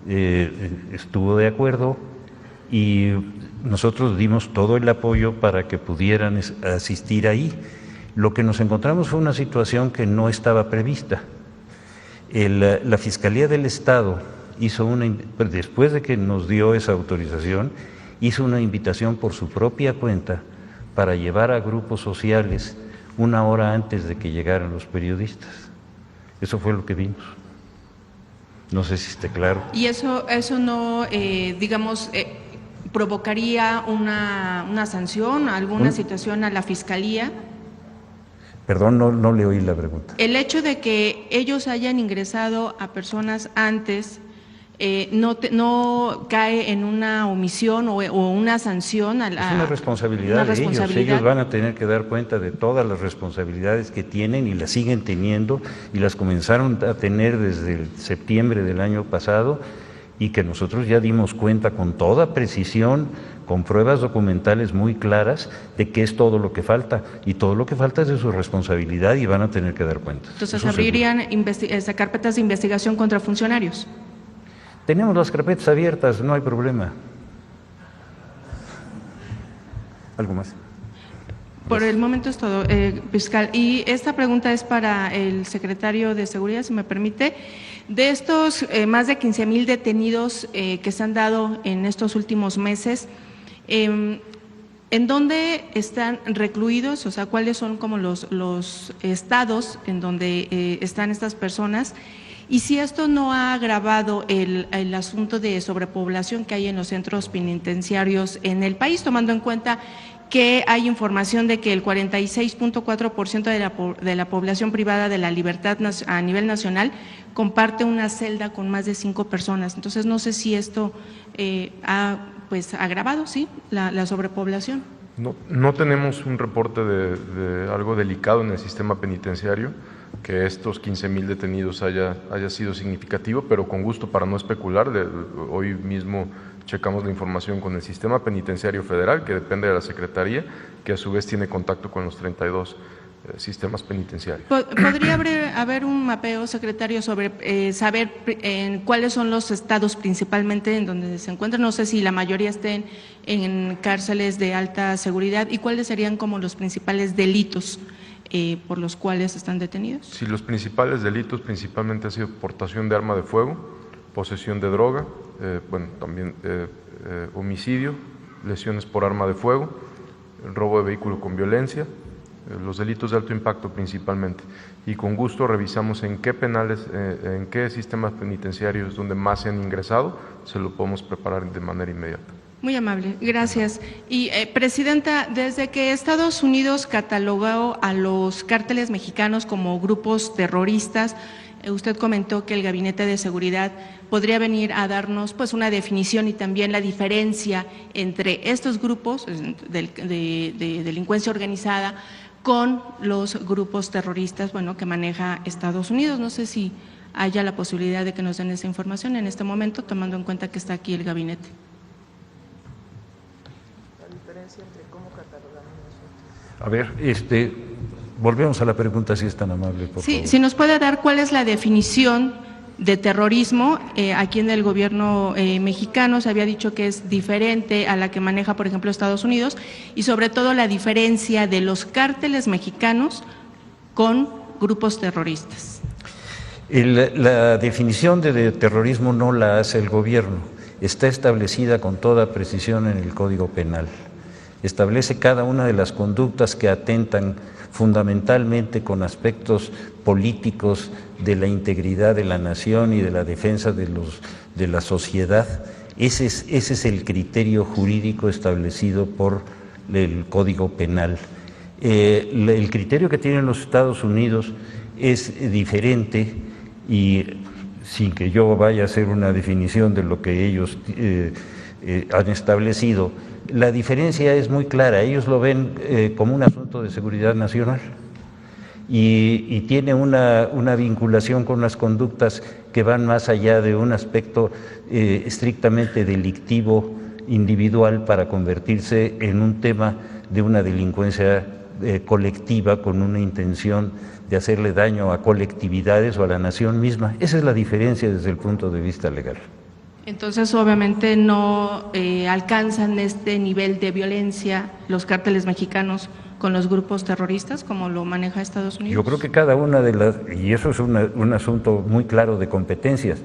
estuvo de acuerdo y nosotros dimos todo el apoyo para que pudieran asistir ahí. Lo que nos encontramos fue una situación que no estaba prevista. La Fiscalía del Estado hizo después de que nos dio esa autorización, hizo una invitación por su propia cuenta para llevar a grupos sociales 1 hora antes de que llegaran los periodistas. Eso fue lo que vimos. No sé si esté claro. ¿Y eso no, digamos, provocaría una sanción, alguna situación a la Fiscalía? Perdón, no le oí la pregunta. El hecho de que ellos hayan ingresado a personas antes no cae en una omisión o una sanción. Es una responsabilidad de ellos. Ellos van a tener que dar cuenta de todas las responsabilidades que tienen y las siguen teniendo y las comenzaron a tener desde el septiembre del año pasado y que nosotros ya dimos cuenta con toda precisión, con pruebas documentales muy claras de qué es todo lo que falta y todo lo que falta es de su responsabilidad y van a tener que dar cuenta. Entonces, ¿abrirían carpetas de investigación contra funcionarios? Tenemos las carpetas abiertas, no hay problema. ¿Algo más? Por el momento es todo, fiscal. Y esta pregunta es para el secretario de Seguridad, si me permite. De estos más de 15,000 detenidos que se han dado en estos últimos meses, ¿En dónde están recluidos? O sea, ¿cuáles son como los estados en donde están estas personas? Y si esto no ha agravado el asunto de sobrepoblación que hay en los centros penitenciarios en el país, tomando en cuenta que hay información de que el 46.4% de la población privada de la libertad a nivel nacional comparte una celda con más de 5 personas. Entonces, no sé si esto ha agravado, sí, la sobrepoblación. No tenemos un reporte de algo delicado en el sistema penitenciario, que estos 15,000 detenidos haya sido significativo, pero con gusto, para no especular, hoy mismo checamos la información con el Sistema Penitenciario Federal, que depende de la Secretaría, que a su vez tiene contacto con los 32 sistemas penitenciarios. ¿Podría haber un mapeo, secretario, sobre saber cuáles son los estados principalmente en donde se encuentran? No sé si la mayoría estén en cárceles de alta seguridad, y cuáles serían como los principales delitos por los cuales están detenidos. Sí, los principales delitos principalmente han sido portación de arma de fuego, posesión de droga, también homicidio, lesiones por arma de fuego, robo de vehículo con violencia, los delitos de alto impacto principalmente. Y con gusto revisamos en qué penales, en qué sistemas penitenciarios donde más se han ingresado, se lo podemos preparar de manera inmediata. Muy amable, gracias. Y Presidenta, desde que Estados Unidos catalogó a los cárteles mexicanos como grupos terroristas, usted comentó que el Gabinete de Seguridad podría venir a darnos una definición y también la diferencia entre estos grupos de delincuencia organizada con los grupos terroristas, que maneja Estados Unidos. No sé si haya la posibilidad de que nos den esa información en este momento, tomando en cuenta que está aquí el gabinete. Entre cómo catalogamos nosotros. A ver, volvemos a la pregunta, si es tan amable, por favor. Si nos puede dar cuál es la definición de terrorismo. Aquí en el gobierno mexicano se había dicho que es diferente a la que maneja, por ejemplo, Estados Unidos, y sobre todo la diferencia de los cárteles mexicanos con grupos terroristas. La definición de terrorismo no la hace el gobierno, está establecida con toda precisión en el Código Penal. Establece cada una de las conductas que atentan fundamentalmente con aspectos políticos de la integridad de la nación y de la defensa de la sociedad. Ese es el criterio jurídico establecido por el Código Penal. El criterio que tienen los Estados Unidos es diferente, y sin que yo vaya a hacer una definición de lo que ellos han establecido, la diferencia es muy clara. Ellos lo ven como un asunto de seguridad nacional y tiene una vinculación con las conductas que van más allá de un aspecto estrictamente delictivo individual para convertirse en un tema de una delincuencia colectiva con una intención de hacerle daño a colectividades o a la nación misma. Esa es la diferencia desde el punto de vista legal. Entonces, obviamente, no alcanzan este nivel de violencia los cárteles mexicanos con los grupos terroristas, como lo maneja Estados Unidos. Yo creo que cada una de las, y eso es un asunto muy claro de competencias.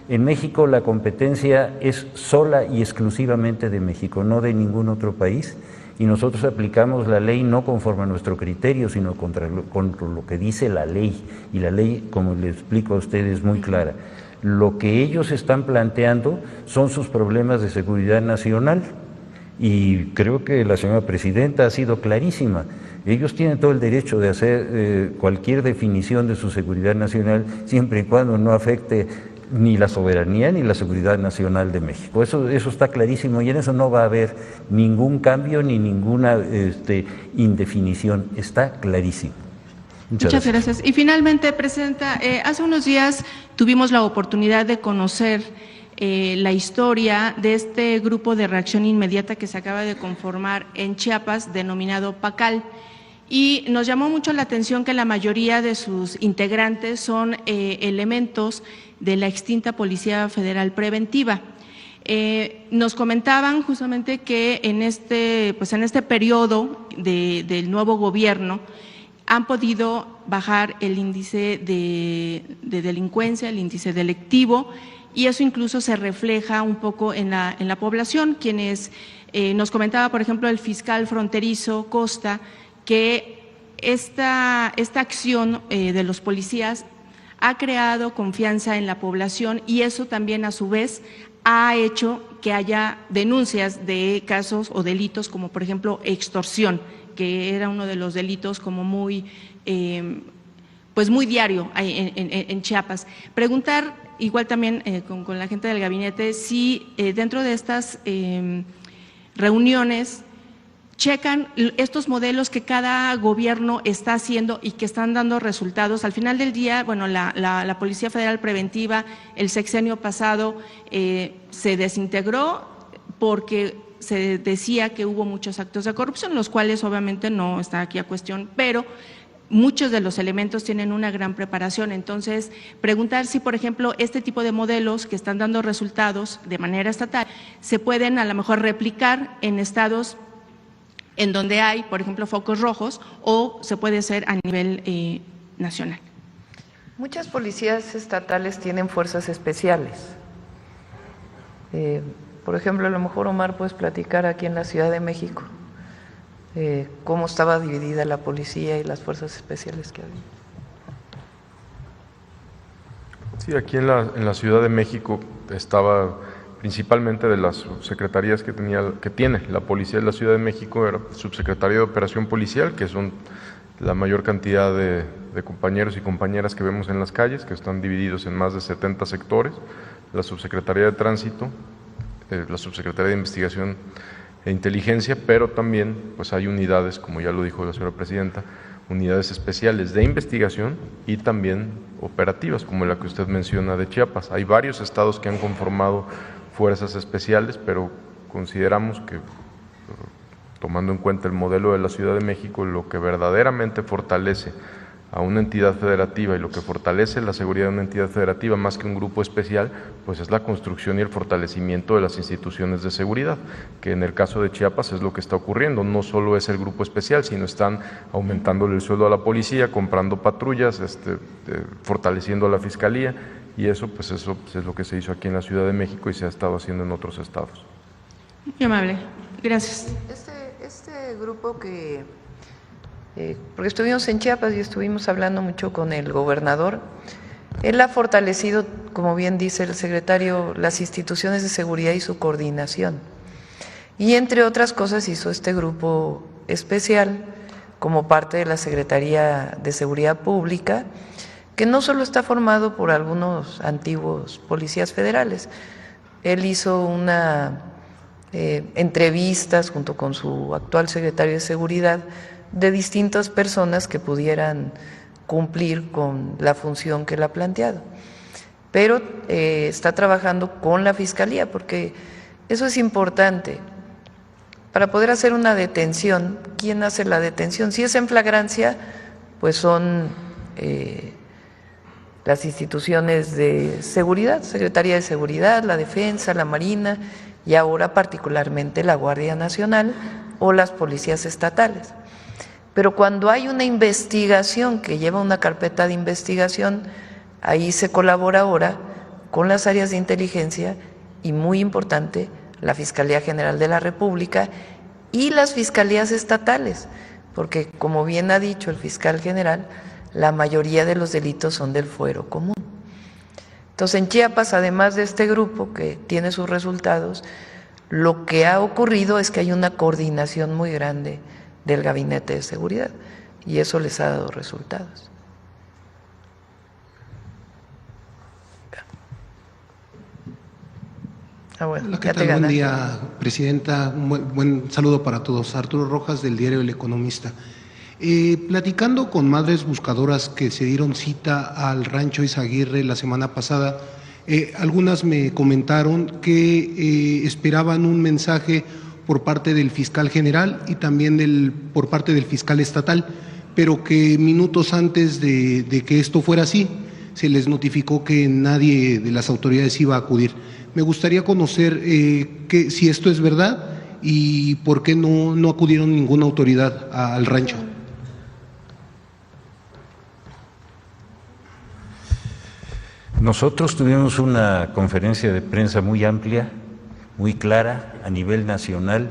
En México la competencia es sola y exclusivamente de México, no de ningún otro país, y nosotros aplicamos la ley no conforme a nuestro criterio, sino contra lo que dice la ley, y la ley, como le explico a ustedes, es muy clara. Lo que ellos están planteando son sus problemas de seguridad nacional, y creo que la señora presidenta ha sido clarísima. Ellos tienen todo el derecho de hacer cualquier definición de su seguridad nacional, siempre y cuando no afecte ni la soberanía ni la seguridad nacional de México. Eso está clarísimo, y en eso no va a haber ningún cambio ni ninguna indefinición. Está clarísimo. Muchas gracias. Y finalmente, Presidenta, hace unos días tuvimos la oportunidad de conocer la historia de este grupo de reacción inmediata que se acaba de conformar en Chiapas, denominado PACAL, y nos llamó mucho la atención que la mayoría de sus integrantes son elementos de la extinta Policía Federal Preventiva. Nos comentaban justamente que en este periodo del nuevo gobierno han podido bajar el índice de delincuencia, el índice delictivo, y eso incluso se refleja un poco en la población, quienes Nos comentaba, por ejemplo, el fiscal fronterizo Costa, que esta acción de los policías ha creado confianza en la población y eso también a su vez ha hecho que haya denuncias de casos o delitos como por ejemplo extorsión, que era uno de los delitos como muy diario en Chiapas. Preguntar igual también con la gente del gabinete si dentro de estas reuniones checan estos modelos que cada gobierno está haciendo y que están dando resultados. Al final del día, bueno, la Policía Federal Preventiva el sexenio pasado se desintegró porque se decía que hubo muchos actos de corrupción, los cuales obviamente no está aquí a cuestión, pero muchos de los elementos tienen una gran preparación. Entonces, preguntar si, por ejemplo, este tipo de modelos que están dando resultados de manera estatal se pueden a lo mejor replicar en estados en donde hay, por ejemplo, focos rojos, o se puede hacer a nivel nacional. Muchas policías estatales tienen fuerzas especiales. Por ejemplo, a lo mejor, Omar, puedes platicar aquí en la Ciudad de México cómo estaba dividida la policía y las fuerzas especiales que había. Sí, aquí en la Ciudad de México estaba principalmente de las subsecretarías que tiene la Policía de la Ciudad de México, era Subsecretaría de Operación Policial, que son la mayor cantidad de compañeros y compañeras que vemos en las calles, que están divididos en más de 70 sectores, la Subsecretaría de Tránsito, la Subsecretaría de Investigación e Inteligencia, pero también pues hay unidades, como ya lo dijo la señora Presidenta, unidades especiales de investigación y también operativas, como la que usted menciona de Chiapas. Hay varios estados que han conformado fuerzas especiales, pero consideramos que, tomando en cuenta el modelo de la Ciudad de México, lo que verdaderamente fortalece a una entidad federativa y lo que fortalece la seguridad de una entidad federativa más que un grupo especial, pues es la construcción y el fortalecimiento de las instituciones de seguridad, que en el caso de Chiapas es lo que está ocurriendo. No solo es el grupo especial, sino están aumentándole el sueldo a la policía, comprando patrullas, fortaleciendo a la fiscalía, y eso es lo que se hizo aquí en la Ciudad de México y se ha estado haciendo en otros estados. Muy amable, gracias. Este grupo porque estuvimos en Chiapas y estuvimos hablando mucho con el gobernador, él ha fortalecido, como bien dice el secretario, las instituciones de seguridad y su coordinación. Y entre otras cosas hizo este grupo especial como parte de la Secretaría de Seguridad Pública, que no solo está formado por algunos antiguos policías federales. Él hizo entrevistas junto con su actual secretario de Seguridad de distintas personas que pudieran cumplir con la función que él ha planteado. Pero está trabajando con la Fiscalía, porque eso es importante. Para poder hacer una detención, ¿quién hace la detención? Si es en flagrancia, pues son las instituciones de seguridad, Secretaría de Seguridad, la Defensa, la Marina y ahora particularmente la Guardia Nacional o las policías estatales. Pero cuando hay una investigación que lleva una carpeta de investigación, ahí se colabora ahora con las áreas de inteligencia y, muy importante, la Fiscalía General de la República y las fiscalías estatales, porque, como bien ha dicho el fiscal general, la mayoría de los delitos son del fuero común. Entonces, en Chiapas, además de este grupo que tiene sus resultados, lo que ha ocurrido es que hay una coordinación muy grande del Gabinete de Seguridad y eso les ha dado resultados. Bueno, hola, ¿qué tal? Buen día, Presidenta. Un buen saludo para todos. Arturo Rojas, del diario El Economista. Platicando con madres buscadoras que se dieron cita al rancho Izaguirre la semana pasada, algunas me comentaron que esperaban un mensaje por parte del fiscal general y también por parte del fiscal estatal, pero que minutos antes de que esto fuera así, se les notificó que nadie de las autoridades iba a acudir. Me gustaría conocer si esto es verdad y por qué no acudieron ninguna autoridad al rancho. Nosotros tuvimos una conferencia de prensa muy amplia muy clara a nivel nacional,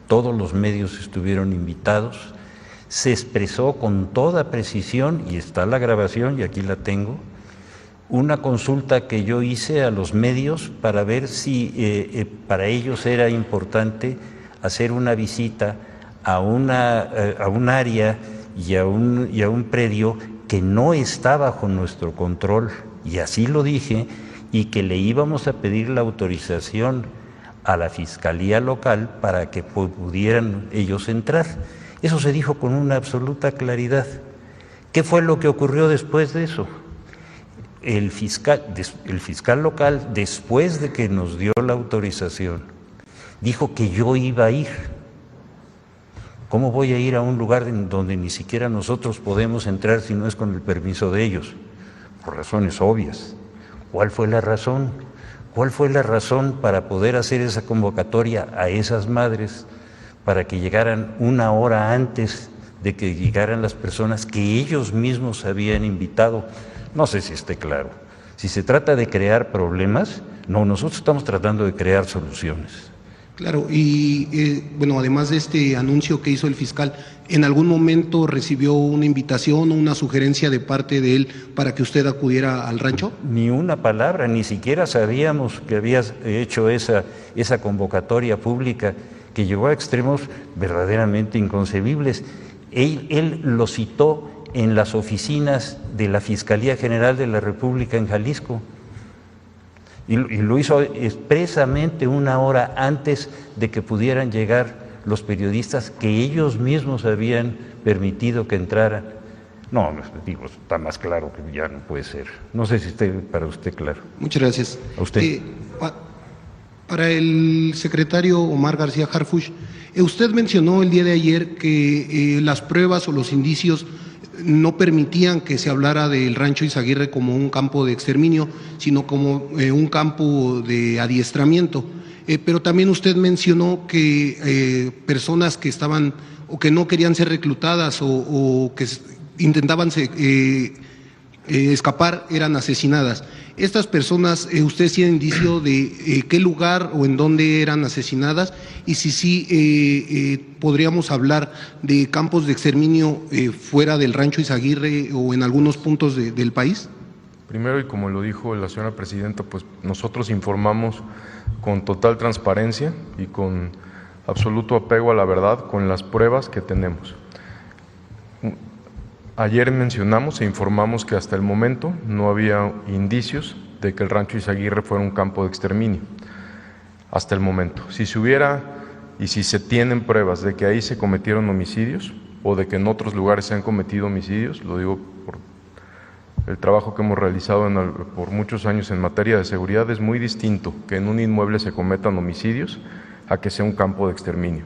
todos los medios estuvieron invitados, se expresó con toda precisión, y está la grabación y aquí la tengo, una consulta que yo hice a los medios para ver si para ellos era importante hacer una visita a un área y a un predio que no está bajo nuestro control, y así lo dije, y que le íbamos a pedir la autorización a la Fiscalía Local para que pudieran ellos entrar. Eso se dijo con una absoluta claridad. ¿Qué fue lo que ocurrió después de eso? El fiscal local, después de que nos dio la autorización, dijo que yo iba a ir. ¿Cómo voy a ir a un lugar donde ni siquiera nosotros podemos entrar si no es con el permiso de ellos? Por razones obvias. ¿Cuál fue la razón? ¿Cuál fue la razón para poder hacer esa convocatoria a esas madres para que llegaran una hora antes de que llegaran las personas que ellos mismos habían invitado? No sé si esté claro. Si se trata de crear problemas, no, nosotros estamos tratando de crear soluciones. Claro, y bueno, además de este anuncio que hizo el fiscal, ¿en algún momento recibió una invitación o una sugerencia de parte de él para que usted acudiera al rancho? Ni una palabra, ni siquiera sabíamos que habías hecho esa convocatoria pública que llegó a extremos verdaderamente inconcebibles. Él lo citó en las oficinas de la Fiscalía General de la República en Jalisco. Y lo hizo expresamente una hora antes de que pudieran llegar los periodistas que ellos mismos habían permitido que entraran. No, digo, está más claro que ya no puede ser. No sé si esté para usted claro. Muchas gracias. A usted. Para el secretario Omar García Harfuch, usted mencionó el día de ayer que las pruebas o los indicios no permitían que se hablara del Rancho Izaguirre como un campo de exterminio, sino como un campo de adiestramiento. Pero también usted mencionó que personas que estaban o que no querían ser reclutadas o que intentaban escapar eran asesinadas. Estas personas, ¿usted tiene indicio de qué lugar o en dónde eran asesinadas? Y si sí, podríamos hablar de campos de exterminio fuera del Rancho Izaguirre o en algunos puntos del país. Primero, y como lo dijo la señora presidenta, pues nosotros informamos con total transparencia y con absoluto apego a la verdad, con las pruebas que tenemos. Ayer mencionamos e informamos que hasta el momento no había indicios de que el Rancho Izaguirre fuera un campo de exterminio. Hasta el momento. Si se hubiera y si se tienen pruebas de que ahí se cometieron homicidios o de que en otros lugares se han cometido homicidios, lo digo por el trabajo que hemos realizado por muchos años en materia de seguridad, es muy distinto que en un inmueble se cometan homicidios a que sea un campo de exterminio.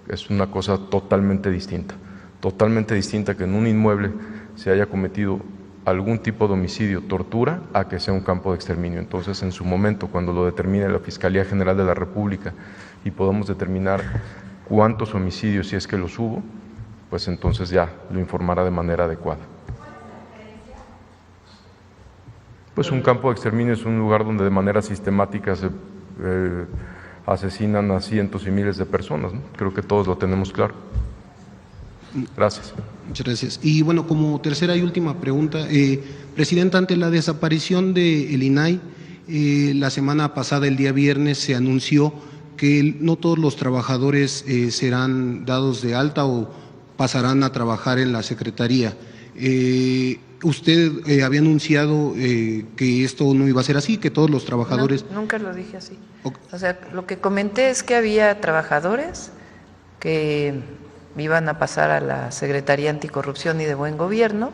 Es una cosa totalmente distinta que en un inmueble se haya cometido algún tipo de homicidio, tortura, a que sea un campo de exterminio. Entonces, en su momento, cuando lo determine la Fiscalía General de la República y podamos determinar cuántos homicidios, si es que los hubo, pues entonces ya lo informará de manera adecuada. Pues un campo de exterminio es un lugar donde de manera sistemática se asesinan a cientos y miles de personas, ¿no? Creo que todos lo tenemos claro. Gracias. Muchas gracias. Y bueno, como tercera y última pregunta, Presidenta, ante la desaparición del INAI, la semana pasada, el día viernes, se anunció que no todos los trabajadores serán dados de alta o pasarán a trabajar en la Secretaría. Usted había anunciado que esto no iba a ser así, que todos los trabajadores… No, nunca lo dije así. O sea, lo que comenté es que había trabajadores que iban a pasar a la Secretaría Anticorrupción y de Buen Gobierno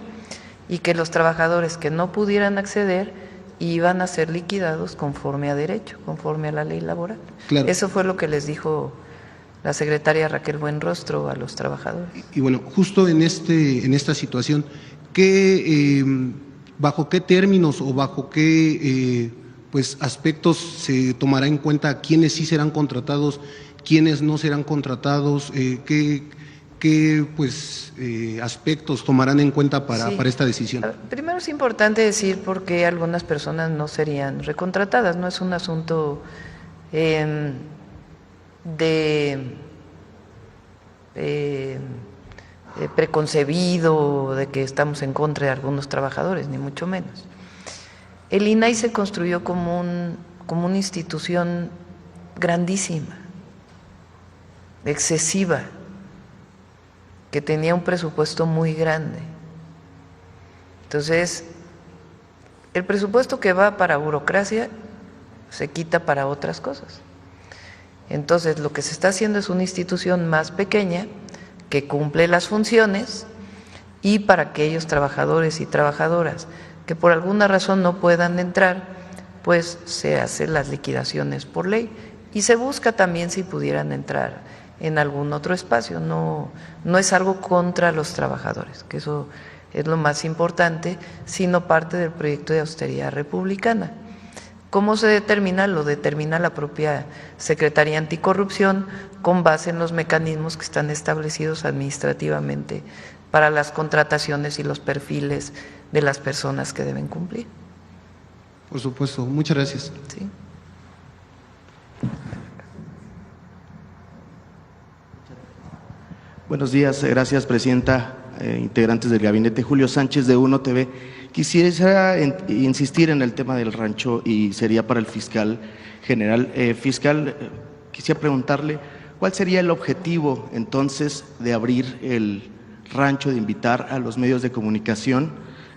y que los trabajadores que no pudieran acceder iban a ser liquidados conforme a derecho, conforme a la ley laboral. Claro. Eso fue lo que les dijo la secretaria Raquel Buenrostro a los trabajadores. Y bueno, justo en esta situación, ¿bajo qué términos o bajo qué aspectos se tomará en cuenta quiénes sí serán contratados, quiénes no serán contratados, qué aspectos tomarán en cuenta para esta decisión? Primero es importante decir por qué algunas personas no serían recontratadas. No es un asunto preconcebido de que estamos en contra de algunos trabajadores, ni mucho menos. El INAI se construyó como una institución grandísima, excesiva, que tenía un presupuesto muy grande. Entonces, el presupuesto que va para burocracia se quita para otras cosas. Entonces, lo que se está haciendo es una institución más pequeña que cumple las funciones, y para aquellos trabajadores y trabajadoras que por alguna razón no puedan entrar, pues se hacen las liquidaciones por ley y se busca también si pudieran entrar en algún otro espacio. No es algo contra los trabajadores, que eso es lo más importante, sino parte del proyecto de austeridad republicana. ¿Cómo se determina? Lo determina la propia Secretaría Anticorrupción con base en los mecanismos que están establecidos administrativamente para las contrataciones y los perfiles de las personas que deben cumplir. Por supuesto, muchas gracias. Sí. Buenos días, gracias Presidenta, integrantes del gabinete. Julio Sánchez de Uno TV. Quisiera insistir en el tema del rancho y sería para el fiscal general. Fiscal, quisiera preguntarle cuál sería el objetivo entonces de abrir el rancho, de invitar a los medios de comunicación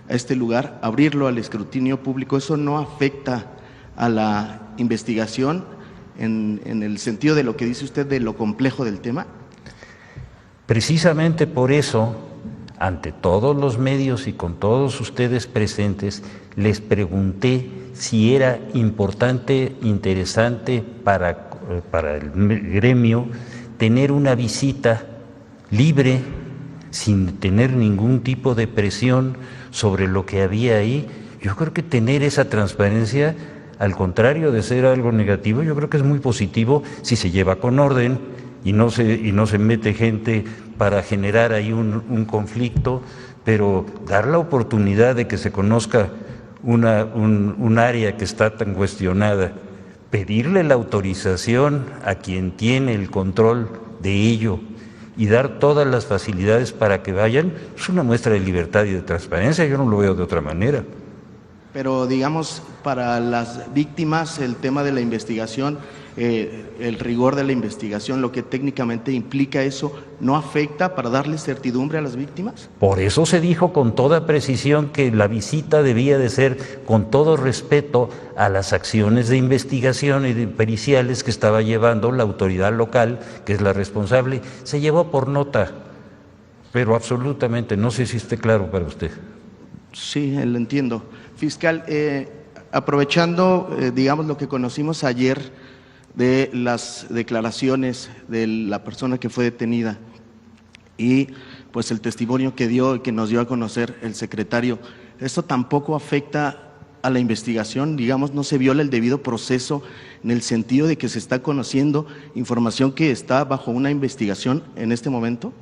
a este lugar, abrirlo al escrutinio público. ¿Eso no afecta a la investigación en el sentido de lo que dice usted de lo complejo del tema? Precisamente por eso, ante todos los medios y con todos ustedes presentes, les pregunté si era importante, interesante para el gremio tener una visita libre, sin tener ningún tipo de presión sobre lo que había ahí. Yo creo que tener esa transparencia, al contrario de ser algo negativo, yo creo que es muy positivo si se lleva con orden y no se mete gente para generar ahí un conflicto, pero dar la oportunidad de que se conozca un área que está tan cuestionada, pedirle la autorización a quien tiene el control de ello y dar todas las facilidades para que vayan, es una muestra de libertad y de transparencia. Yo no lo veo de otra manera. Pero digamos, para las víctimas, el tema de la investigación, el rigor de la investigación, lo que técnicamente implica eso, ¿no afecta para darle certidumbre a las víctimas? Por eso se dijo con toda precisión que la visita debía de ser con todo respeto a las acciones de investigación y de periciales que estaba llevando la autoridad local, que es la responsable. Se llevó por nota, pero absolutamente, no sé si esté claro para usted. Sí, lo entiendo. Fiscal, aprovechando, digamos, lo que conocimos ayer de las declaraciones de la persona que fue detenida y pues el testimonio que dio y que nos dio a conocer el secretario, ¿esto tampoco afecta a la investigación? Digamos, ¿no se viola el debido proceso en el sentido de que se está conociendo información que está bajo una investigación en este momento?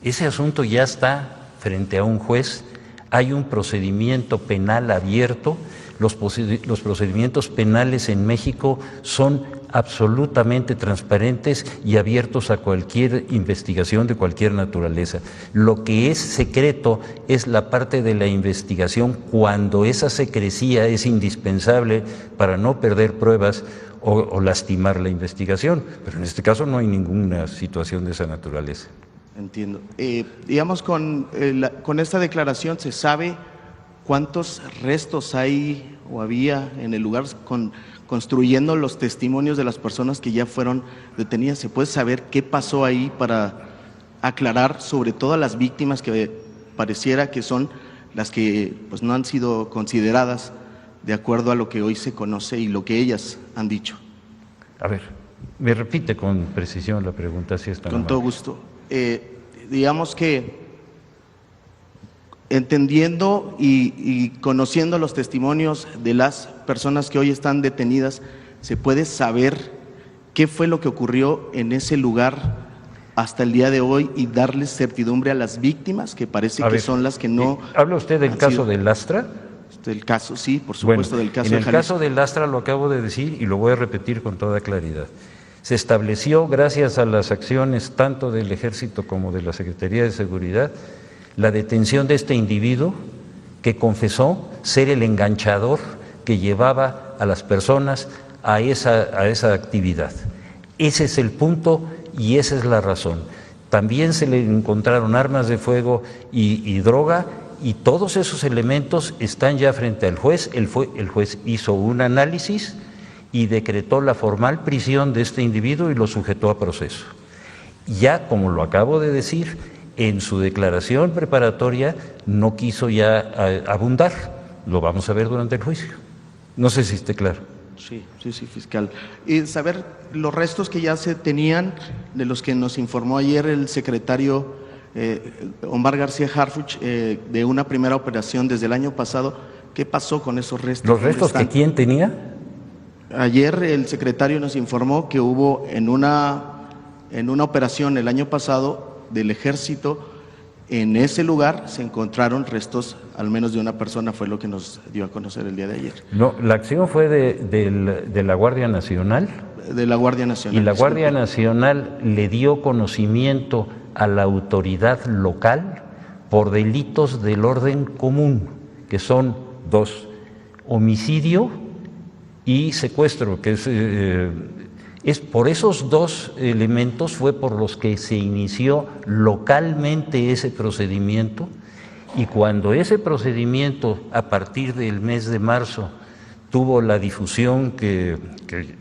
Ese asunto ya está frente a un juez. Hay un procedimiento penal abierto. Los procedimientos penales en México son absolutamente transparentes y abiertos a cualquier investigación de cualquier naturaleza. Lo que es secreto es la parte de la investigación cuando esa secrecía es indispensable para no perder pruebas o lastimar la investigación. Pero en este caso no hay ninguna situación de esa naturaleza. Entiendo. Digamos, con esta declaración, ¿se sabe cuántos restos hay o había en el lugar construyendo los testimonios de las personas que ya fueron detenidas? ¿Se puede saber qué pasó ahí para aclarar sobre todo a las víctimas que pareciera que son las que pues, no han sido consideradas de acuerdo a lo que hoy se conoce y lo que ellas han dicho? A ver, me repite con precisión la pregunta, si está con todo gusto. Digamos que entendiendo y conociendo los testimonios de las personas que hoy están detenidas, ¿se puede saber qué fue lo que ocurrió en ese lugar hasta el día de hoy y darles certidumbre a las víctimas, que parece que son las que no... ¿Habla usted del caso de Lastra? Del caso, sí, por supuesto, bueno, del caso en de el Jalisco. caso del Astra lo acabo de decir y lo voy a repetir con toda claridad. Se estableció, gracias a las acciones tanto del Ejército como de la Secretaría de Seguridad, la detención de este individuo que confesó ser el enganchador que llevaba a las personas a esa actividad. Ese es el punto y esa es la razón. También se le encontraron armas de fuego y droga, y todos esos elementos están ya frente al juez. El juez hizo un análisis y decretó la formal prisión de este individuo y lo sujetó a proceso. Ya, como lo acabo de decir, en su declaración preparatoria no quiso ya abundar. Lo vamos a ver durante el juicio. No sé si esté claro. Sí, fiscal. Y saber los restos que ya se tenían, de los que nos informó ayer el secretario Omar García Harfuch, de una primera operación desde el año pasado, ¿qué pasó con esos restos? ¿Los restos que quién tenía? Ayer el secretario nos informó que hubo en una operación el año pasado del Ejército, en ese lugar se encontraron restos al menos de una persona, fue lo que nos dio a conocer el día de ayer. No, la acción fue de la Guardia Nacional. De la Guardia Nacional. Y la Guardia Nacional le dio conocimiento a la autoridad local por delitos del orden común, que son dos: homicidio y secuestro, que es por esos dos elementos fue por los que se inició localmente ese procedimiento, y cuando ese procedimiento a partir del mes de marzo tuvo la difusión que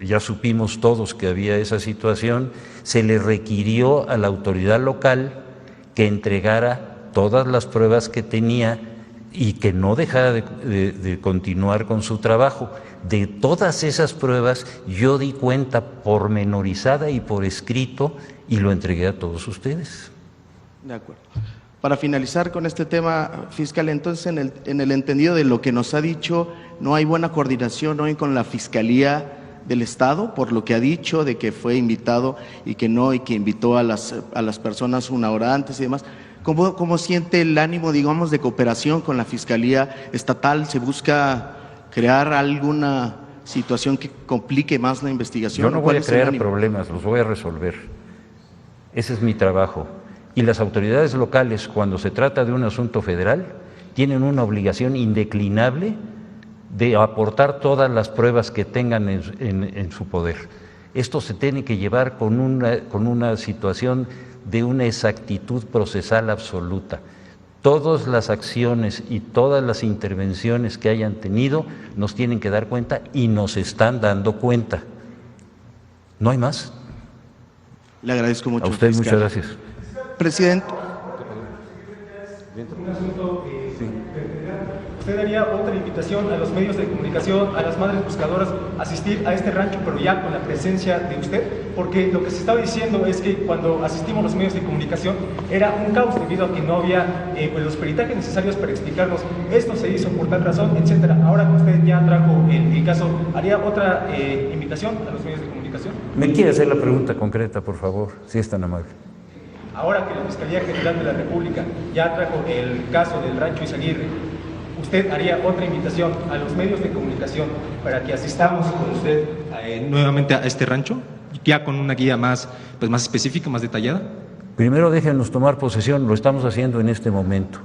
ya supimos todos que había esa situación, se le requirió a la autoridad local que entregara todas las pruebas que tenía y que no dejara de continuar con su trabajo. De todas esas pruebas yo di cuenta pormenorizada y por escrito y lo entregué a todos ustedes. De acuerdo. Para finalizar con este tema, fiscal, entonces en el entendido de lo que nos ha dicho, no hay buena coordinación hoy con la Fiscalía del Estado, por lo que ha dicho de que fue invitado y que no, y que invitó a las personas una hora antes y demás. ¿Cómo siente el ánimo, digamos, de cooperación con la Fiscalía Estatal? ¿Se busca crear alguna situación que complique más la investigación? Yo no voy a crear problemas, los voy a resolver. Ese es mi trabajo. Y las autoridades locales, cuando se trata de un asunto federal, tienen una obligación indeclinable de aportar todas las pruebas que tengan en su poder. Esto se tiene que llevar con una situación de una exactitud procesal absoluta. Todas las acciones y todas las intervenciones que hayan tenido nos tienen que dar cuenta y nos están dando cuenta. No hay más. Le agradezco mucho. A usted fiscal. muchas gracias. Presidente. Un asunto usted haría otra invitación a los medios de comunicación, a las madres buscadoras, a asistir a este rancho, pero ya con la presencia de usted, porque lo que se estaba diciendo es que cuando asistimos los medios de comunicación era un caos debido a que no había los peritajes necesarios para explicarnos esto se hizo por tal razón, etcétera. Ahora que usted ya trajo el caso, ¿haría otra invitación a los medios de comunicación? ¿Me quiere hacer la pregunta concreta, por favor, si es tan amable? Ahora que la Fiscalía General de la República ya trajo el caso del Rancho Izaguirre, ¿usted haría otra invitación a los medios de comunicación para que asistamos con usted nuevamente a este rancho, ya con una guía más específica, más detallada? Primero déjenos tomar posesión, lo estamos haciendo en este momento.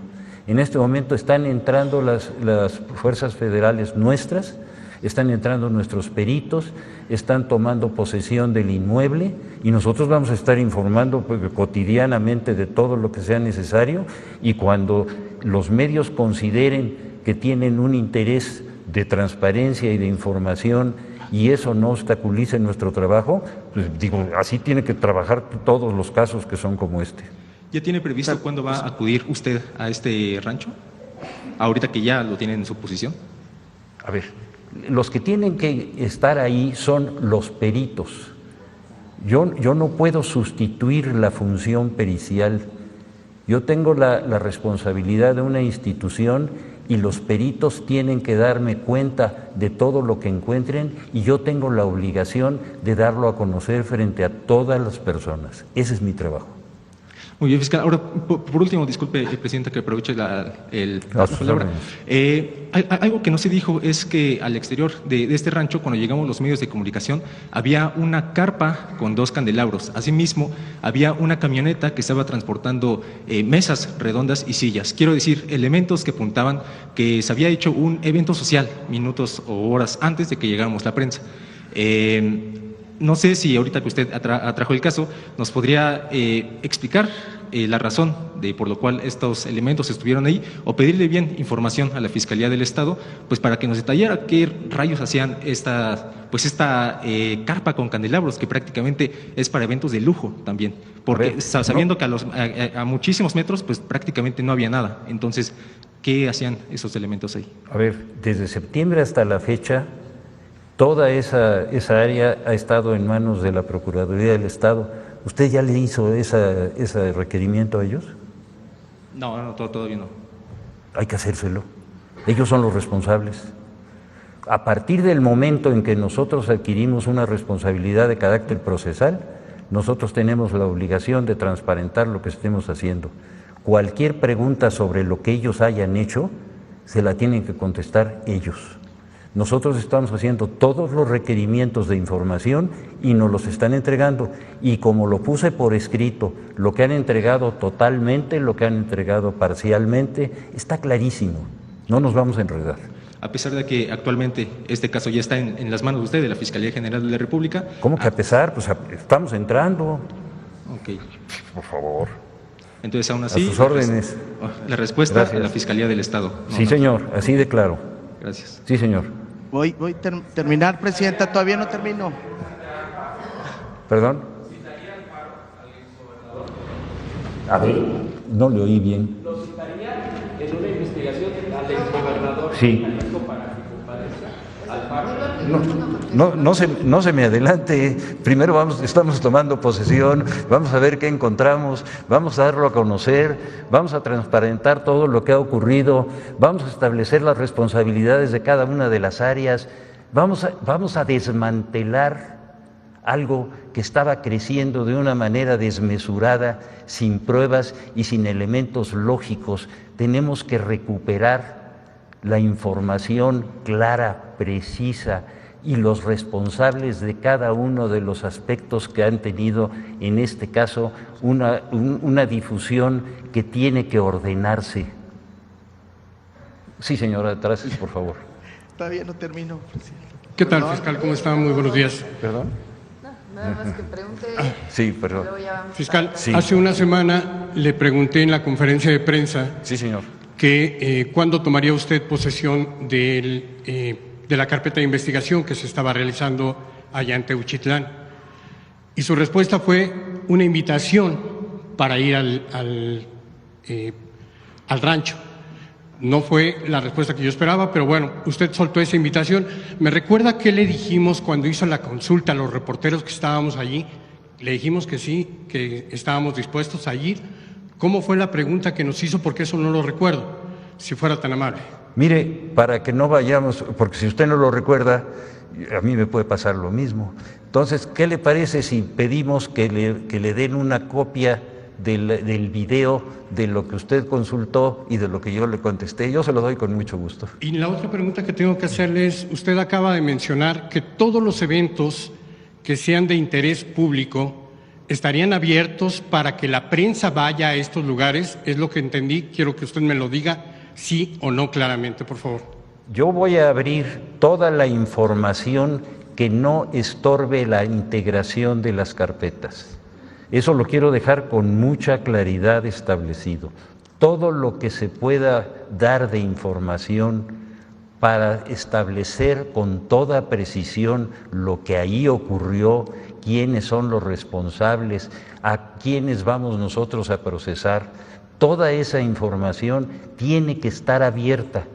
En este momento están entrando las fuerzas federales nuestras, están entrando nuestros peritos, están tomando posesión del inmueble y nosotros vamos a estar informando cotidianamente de todo lo que sea necesario, y cuando los medios consideren que tienen un interés de transparencia y de información y eso no obstaculice nuestro trabajo, pues digo, así tiene que trabajar todos los casos que son como este. ¿Ya tiene previsto cuándo va a acudir usted a este rancho? Ahorita que ya lo tiene en su posición. A ver, los que tienen que estar ahí son los peritos. Yo no puedo sustituir la función pericial. Yo tengo la responsabilidad de una institución y los peritos tienen que darme cuenta de todo lo que encuentren y yo tengo la obligación de darlo a conocer frente a todas las personas. Ese es mi trabajo. Muy bien, fiscal. Ahora, por último, disculpe, presidenta, que aproveche la palabra. Algo que no se dijo es que al exterior de este rancho, cuando llegamos los medios de comunicación, había una carpa con 2 candelabros. Asimismo, había una camioneta que estaba transportando mesas redondas y sillas. Quiero decir, elementos que apuntaban que se había hecho un evento social minutos o horas antes de que llegáramos la prensa. No sé si ahorita que usted atrajo el caso, nos podría explicar la razón por lo cual estos elementos estuvieron ahí, o pedirle bien información a la Fiscalía del Estado, pues para que nos detallara qué rayos hacían esta carpa con candelabros, que prácticamente es para eventos de lujo también, porque sabiendo que a muchísimos metros, pues prácticamente no había nada. Entonces, ¿qué hacían esos elementos ahí? A ver, desde septiembre hasta la fecha, toda esa área ha estado en manos de la Procuraduría del Estado. ¿Usted ya le hizo ese requerimiento a ellos? No, todavía no. Hay que hacérselo. Ellos son los responsables. A partir del momento en que nosotros adquirimos una responsabilidad de carácter procesal, nosotros tenemos la obligación de transparentar lo que estemos haciendo. Cualquier pregunta sobre lo que ellos hayan hecho, se la tienen que contestar ellos. Nosotros estamos haciendo todos los requerimientos de información y nos los están entregando. Y como lo puse por escrito, lo que han entregado totalmente, lo que han entregado parcialmente, está clarísimo. No nos vamos a enredar. A pesar de que actualmente este caso ya está en las manos de usted, de la Fiscalía General de la República. ¿Cómo que a pesar? Pues estamos entrando. Ok. Por favor. Entonces, aún así, a sus órdenes. La respuesta Gracias. a la Fiscalía del Estado. Sí, señor, así de claro. Gracias. Sí, señor. Voy a terminar, presidenta, todavía no termino. ¿Perdón? A ver, no le oí bien. ¿Lo citaría en una investigación al exgobernador? Sí. Para que comparezca al paro? No se me adelante. Primero estamos tomando posesión, vamos a ver qué encontramos, vamos a darlo a conocer, vamos a transparentar todo lo que ha ocurrido, vamos a establecer las responsabilidades de cada una de las áreas, vamos a desmantelar algo que estaba creciendo de una manera desmesurada, sin pruebas y sin elementos lógicos. Tenemos que recuperar la información clara, precisa, y los responsables de cada uno de los aspectos que han tenido, en este caso, una difusión que tiene que ordenarse. Sí, señora, atrás, por favor. Todavía no termino, presidente. ¿Qué tal, fiscal? ¿Cómo está? Muy buenos días. ¿Perdón? Nada más que pregunte. Sí, perdón. Fiscal, sí. Hace una semana le pregunté en la conferencia de prensa. Sí, señor. Que cuándo tomaría usted posesión de la carpeta de investigación que se estaba realizando allá en Teuchitlán. Y su respuesta fue una invitación para ir al rancho. No fue la respuesta que yo esperaba, pero bueno, usted soltó esa invitación. ¿Me recuerda qué le dijimos cuando hizo la consulta a los reporteros que estábamos allí? Le dijimos que sí, que estábamos dispuestos a ir. ¿Cómo fue la pregunta que nos hizo? Porque eso no lo recuerdo, si fuera tan amable. Mire, para que no vayamos, porque si usted no lo recuerda, a mí me puede pasar lo mismo. Entonces, ¿qué le parece si pedimos que le den una copia del video de lo que usted consultó y de lo que yo le contesté? Yo se lo doy con mucho gusto. Y la otra pregunta que tengo que hacerle es, usted acaba de mencionar que todos los eventos que sean de interés público estarían abiertos para que la prensa vaya a estos lugares. Es lo que entendí, quiero que usted me lo diga, sí o no claramente, por favor. Yo voy a abrir toda la información que no estorbe la integración de las carpetas. Eso lo quiero dejar con mucha claridad establecido. Todo lo que se pueda dar de información para establecer con toda precisión lo que ahí ocurrió, quiénes son los responsables, a quiénes vamos nosotros a procesar. Toda esa información tiene que estar abierta.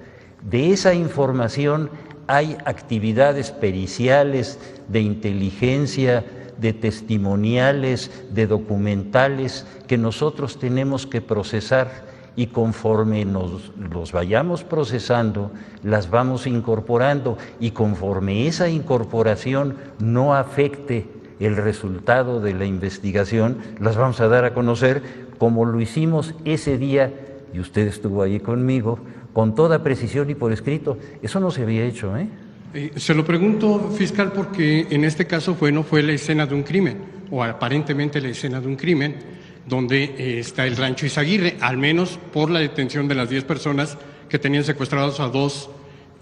De esa información hay actividades periciales, de inteligencia, de testimoniales, de documentales que nosotros tenemos que procesar, y conforme los vayamos procesando, las vamos incorporando, y conforme esa incorporación no afecte el resultado de la investigación, las vamos a dar a conocer como lo hicimos ese día, y usted estuvo allí conmigo, con toda precisión y por escrito. Eso no se había hecho, ¿eh? Se lo pregunto, fiscal, porque en este caso no fue la escena de un crimen, o aparentemente la escena de un crimen, donde está el rancho Izaguirre, al menos por la detención de las 10 personas que tenían secuestrados a 2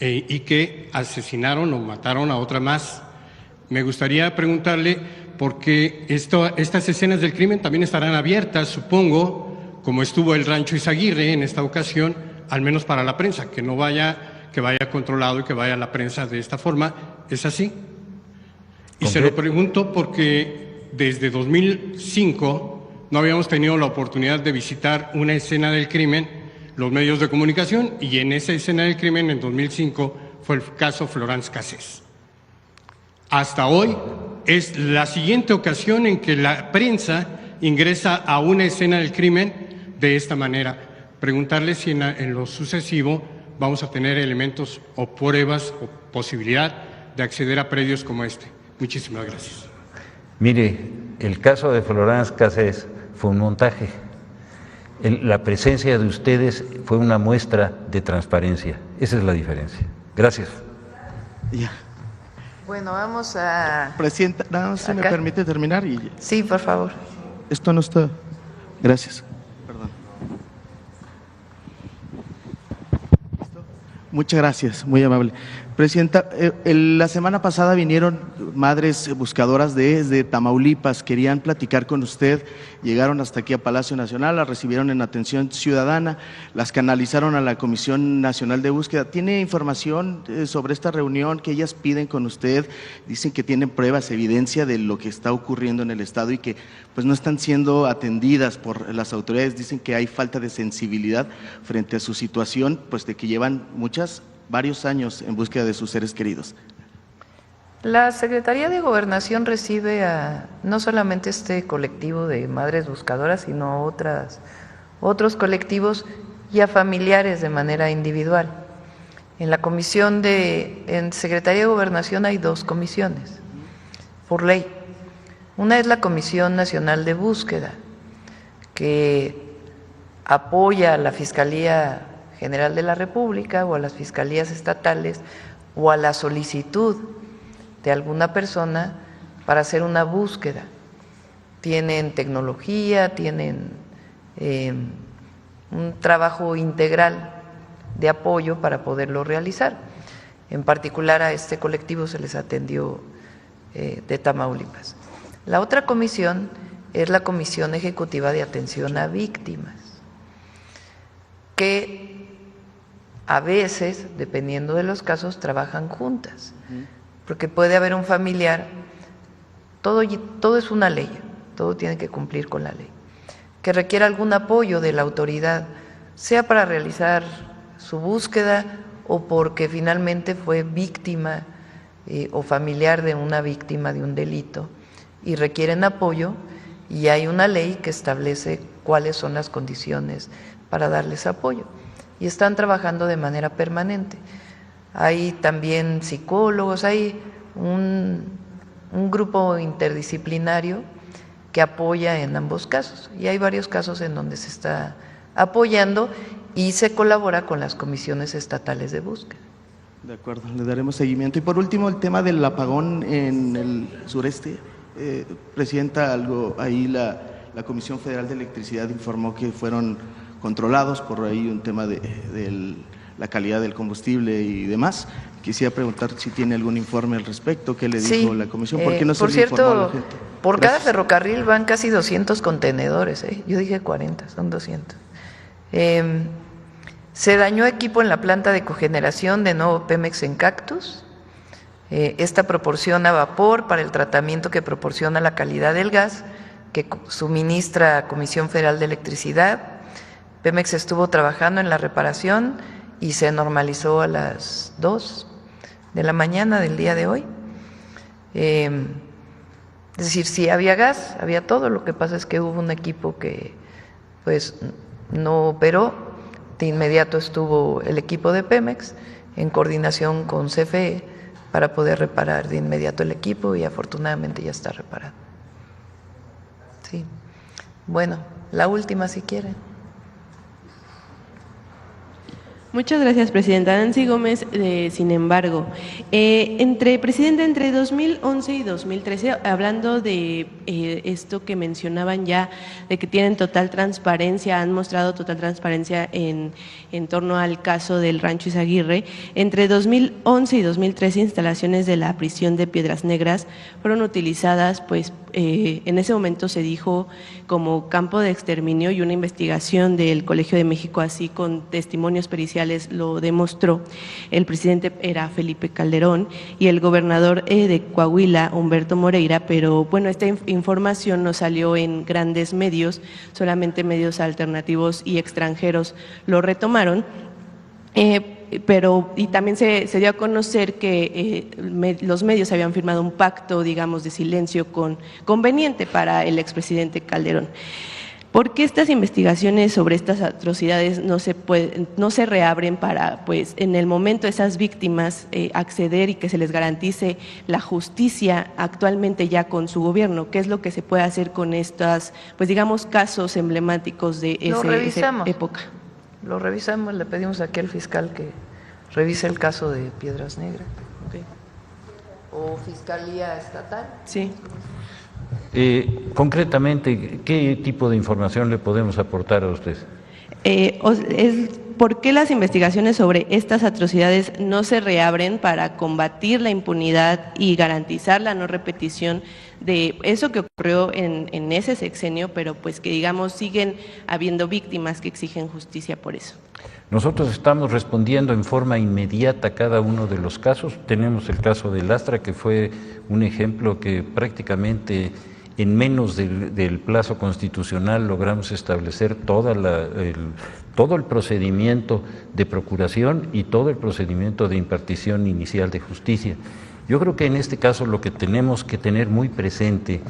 y que asesinaron o mataron a otra más. Me gustaría preguntarle, porque estas escenas del crimen también estarán abiertas, supongo, como estuvo el rancho Izaguirre en esta ocasión, al menos para la prensa, que vaya controlado y que vaya a la prensa de esta forma. ¿Es así? Y se lo pregunto porque desde 2005 no habíamos tenido la oportunidad de visitar una escena del crimen, los medios de comunicación, y en esa escena del crimen, en 2005, fue el caso Florence Cassés. Hasta hoy es la siguiente ocasión en que la prensa ingresa a una escena del crimen de esta manera. Preguntarle si en lo sucesivo vamos a tener elementos o pruebas o posibilidad de acceder a predios como este. Muchísimas gracias. Mire, el caso de Florence Cassés fue un montaje. La presencia de ustedes fue una muestra de transparencia. Esa es la diferencia. Gracias. Ya. Bueno, vamos a... Presidenta, ¿no se me permite terminar? Sí, por favor. Esto no está... Gracias. Perdón. Muchas gracias, muy amable. Presidenta, la semana pasada vinieron madres buscadoras desde Tamaulipas, querían platicar con usted, llegaron hasta aquí a Palacio Nacional, las recibieron en atención ciudadana, las canalizaron a la Comisión Nacional de Búsqueda. ¿Tiene información sobre esta reunión que ellas piden con usted? Dicen que tienen pruebas, evidencia de lo que está ocurriendo en el Estado y que pues no están siendo atendidas por las autoridades. Dicen que hay falta de sensibilidad frente a su situación, pues de que llevan varios años en búsqueda de sus seres queridos. La Secretaría de Gobernación recibe no solamente este colectivo de madres buscadoras, sino otros colectivos y a familiares de manera individual. En la en Secretaría de Gobernación hay 2 comisiones, por ley. Una es la Comisión Nacional de Búsqueda, que apoya a la Fiscalía General de la República o a las fiscalías estatales o a la solicitud de alguna persona para hacer una búsqueda. Tienen tecnología, tienen un trabajo integral de apoyo para poderlo realizar. En particular a este colectivo se les atendió de Tamaulipas. La otra comisión es la Comisión Ejecutiva de Atención a Víctimas, que a veces, dependiendo de los casos, trabajan juntas, porque puede haber un familiar, todo es una ley, todo tiene que cumplir con la ley, que requiera algún apoyo de la autoridad, sea para realizar su búsqueda o porque finalmente fue víctima o familiar de una víctima de un delito y requieren apoyo, y hay una ley que establece cuáles son las condiciones para darles apoyo. Y están trabajando de manera permanente. Hay también psicólogos, hay un grupo interdisciplinario que apoya en ambos casos, y hay varios casos en donde se está apoyando y se colabora con las comisiones estatales de búsqueda. De acuerdo, le daremos seguimiento. Y por último, el tema del apagón en el sureste. Presidenta, ahí la Comisión Federal de Electricidad informó que fueron controlados por ahí un tema de la calidad del combustible y demás. Quisiera preguntar si tiene algún informe al respecto, qué le dijo la comisión, ¿por qué no se le informó a la gente? Por cada ferrocarril van casi 200 contenedores, yo dije 40, son 200. Se dañó equipo en la planta de cogeneración de nuevo Pemex en Cactus. Esta proporciona vapor para el tratamiento que proporciona la calidad del gas que suministra Comisión Federal de Electricidad. Pemex estuvo trabajando en la reparación y se normalizó a las 2 de la mañana del día de hoy. Es decir, sí había gas, había todo, lo que pasa es que hubo un equipo que pues no operó. De inmediato estuvo el equipo de Pemex en coordinación con CFE para poder reparar de inmediato el equipo, y afortunadamente ya está reparado. Sí. Bueno, La última, si quieren. Muchas gracias, presidenta. Nancy Gómez, sin embargo, entre 2011 y 2013, hablando de esto que mencionaban ya, de que tienen total transparencia, han mostrado total transparencia en torno al caso del Rancho Izaguirre, entre 2011 y 2013 instalaciones de la prisión de Piedras Negras fueron utilizadas, pues en ese momento se dijo como campo de exterminio, y una investigación del Colegio de México, así con testimonios periciales, lo demostró. El presidente era Felipe Calderón y el gobernador de Coahuila, Humberto Moreira, pero bueno, esta información no salió en grandes medios, solamente medios alternativos y extranjeros lo retomaron. Y también se dio a conocer que los medios habían firmado un pacto, digamos, de silencio conveniente para el expresidente Calderón. ¿Por qué estas investigaciones sobre estas atrocidades no se reabren para, pues, en el momento esas víctimas acceder y que se les garantice la justicia actualmente ya con su gobierno? ¿Qué es lo que se puede hacer con estas, pues, digamos, casos emblemáticos de esa época? Lo revisamos, le pedimos aquí al fiscal que revise el caso de Piedras Negras. Okay. ¿O Fiscalía Estatal? Sí. Concretamente, ¿qué tipo de información le podemos aportar a usted? ¿Por qué las investigaciones sobre estas atrocidades no se reabren para combatir la impunidad y garantizar la no repetición de eso que ocurrió en ese sexenio, pero pues que, digamos, siguen habiendo víctimas que exigen justicia por eso? Nosotros estamos respondiendo en forma inmediata a cada uno de los casos. Tenemos el caso de Lastra, que fue un ejemplo que prácticamente en menos del plazo constitucional logramos establecer todo el procedimiento de procuración y todo el procedimiento de impartición inicial de justicia. Yo creo que en este caso lo que tenemos que tener muy presente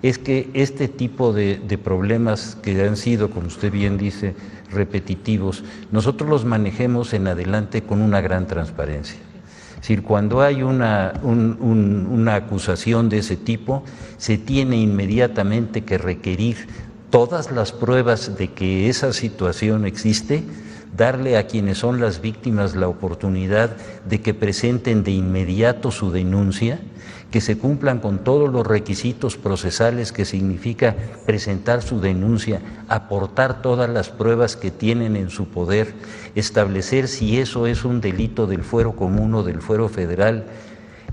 es que este tipo de problemas que han sido, como usted bien dice, repetitivos, nosotros los manejemos en adelante con una gran transparencia. Es decir, cuando hay una acusación de ese tipo, se tiene inmediatamente que requerir todas las pruebas de que esa situación existe, darle a quienes son las víctimas la oportunidad de que presenten de inmediato su denuncia, que se cumplan con todos los requisitos procesales que significa presentar su denuncia, aportar todas las pruebas que tienen en su poder, establecer si eso es un delito del fuero común o del fuero federal,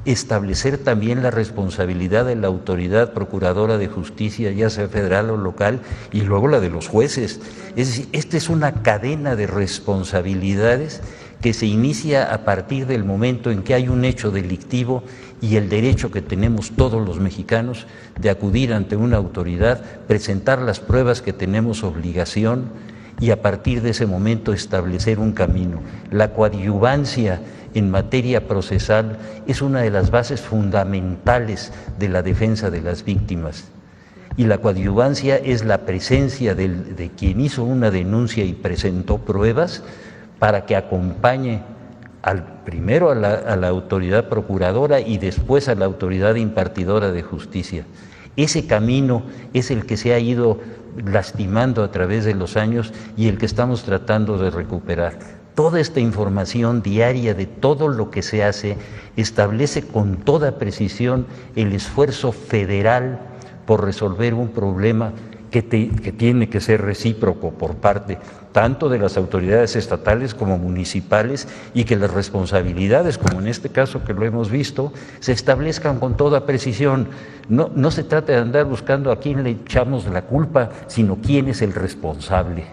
establecer también la responsabilidad de la autoridad procuradora de justicia, ya sea federal o local, y luego la de los jueces. Es decir, esta es una cadena de responsabilidades que se inicia a partir del momento en que hay un hecho delictivo y el derecho que tenemos todos los mexicanos de acudir ante una autoridad, presentar las pruebas que tenemos obligación y a partir de ese momento establecer un camino. La coadyuvancia en materia procesal es una de las bases fundamentales de la defensa de las víctimas. Y la coadyuvancia es la presencia de quien hizo una denuncia y presentó pruebas para que acompañe primero a la autoridad procuradora y después a la autoridad impartidora de justicia. Ese camino es el que se ha ido lastimando a través de los años y el que estamos tratando de recuperar. Toda esta información diaria de todo lo que se hace establece con toda precisión el esfuerzo federal por resolver un problema que tiene que ser recíproco por parte tanto de las autoridades estatales como municipales y que las responsabilidades, como en este caso que lo hemos visto, se establezcan con toda precisión. No se trata de andar buscando a quién le echamos la culpa, sino quién es el responsable.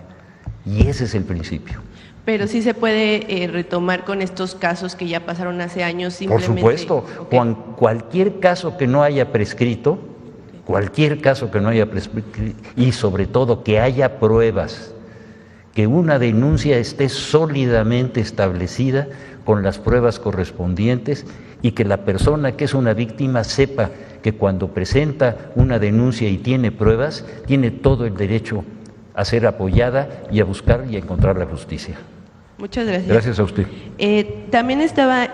Y ese es el principio. Pero sí se puede retomar con estos casos que ya pasaron hace años simplemente. Por supuesto, okay. Cualquier caso que no haya prescrito, y sobre todo que haya pruebas, que una denuncia esté sólidamente establecida con las pruebas correspondientes y que la persona que es una víctima sepa que cuando presenta una denuncia y tiene pruebas, tiene todo el derecho a ser apoyada y a buscar y a encontrar la justicia. Muchas gracias. Gracias a usted. También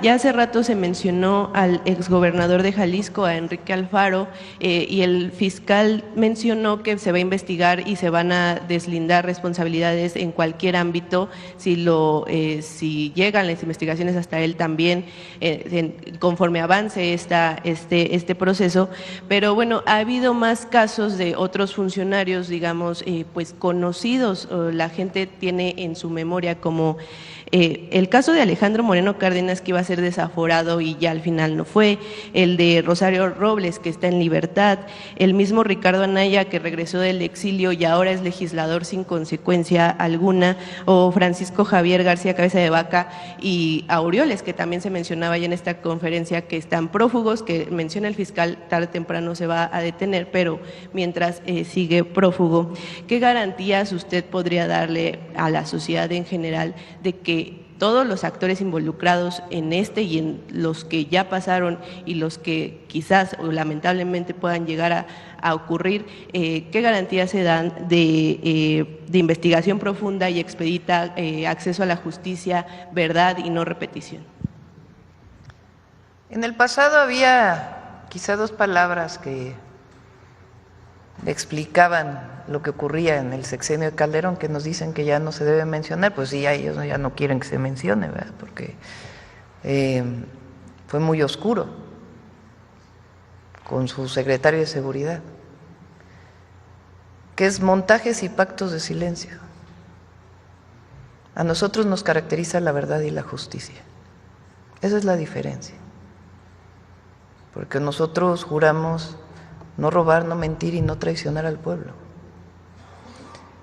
ya hace rato se mencionó al exgobernador de Jalisco, a Enrique Alfaro, y el fiscal mencionó que se va a investigar y se van a deslindar responsabilidades en cualquier ámbito si llegan las investigaciones hasta él también, conforme avance este proceso. Pero bueno, ha habido más casos de otros funcionarios, digamos, pues conocidos, la gente tiene en su memoria como el caso de Alejandro Moreno Cárdenas, que iba a ser desaforado y ya al final no fue, el de Rosario Robles, que está en libertad, el mismo Ricardo Anaya, que regresó del exilio y ahora es legislador sin consecuencia alguna, o Francisco Javier García Cabeza de Vaca y Aureoles, que también se mencionaba ya en esta conferencia, que están prófugos, que menciona el fiscal, tarde o temprano se va a detener, pero mientras sigue prófugo. ¿Qué garantías usted podría darle a la sociedad en general de que todos los actores involucrados en y en los que ya pasaron y los que quizás o lamentablemente puedan llegar a ocurrir, qué garantías se dan de investigación profunda y expedita, acceso a la justicia, verdad y no repetición? En el pasado había quizá dos palabras que explicaban lo que ocurría en el sexenio de Calderón, que nos dicen que ya no se debe mencionar. Pues sí, ellos ya no quieren que se mencione, ¿verdad? Porque fue muy oscuro con su secretario de Seguridad, que es montajes y pactos de silencio. A nosotros nos caracteriza la verdad y la justicia. Esa es la diferencia. Porque nosotros juramos no robar, no mentir y no traicionar al pueblo.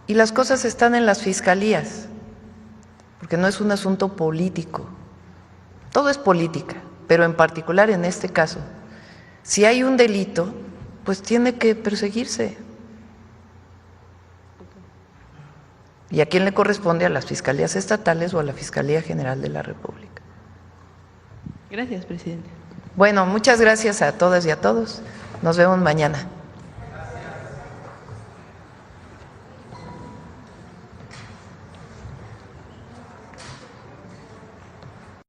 Y las cosas están en las fiscalías, porque no es un asunto político. Todo es política, pero en particular en este caso, si hay un delito, pues tiene que perseguirse. ¿Y a quién le corresponde? A las fiscalías estatales o a la Fiscalía General de la República. Gracias, presidente. Bueno, muchas gracias a todas y a todos. Nos vemos mañana.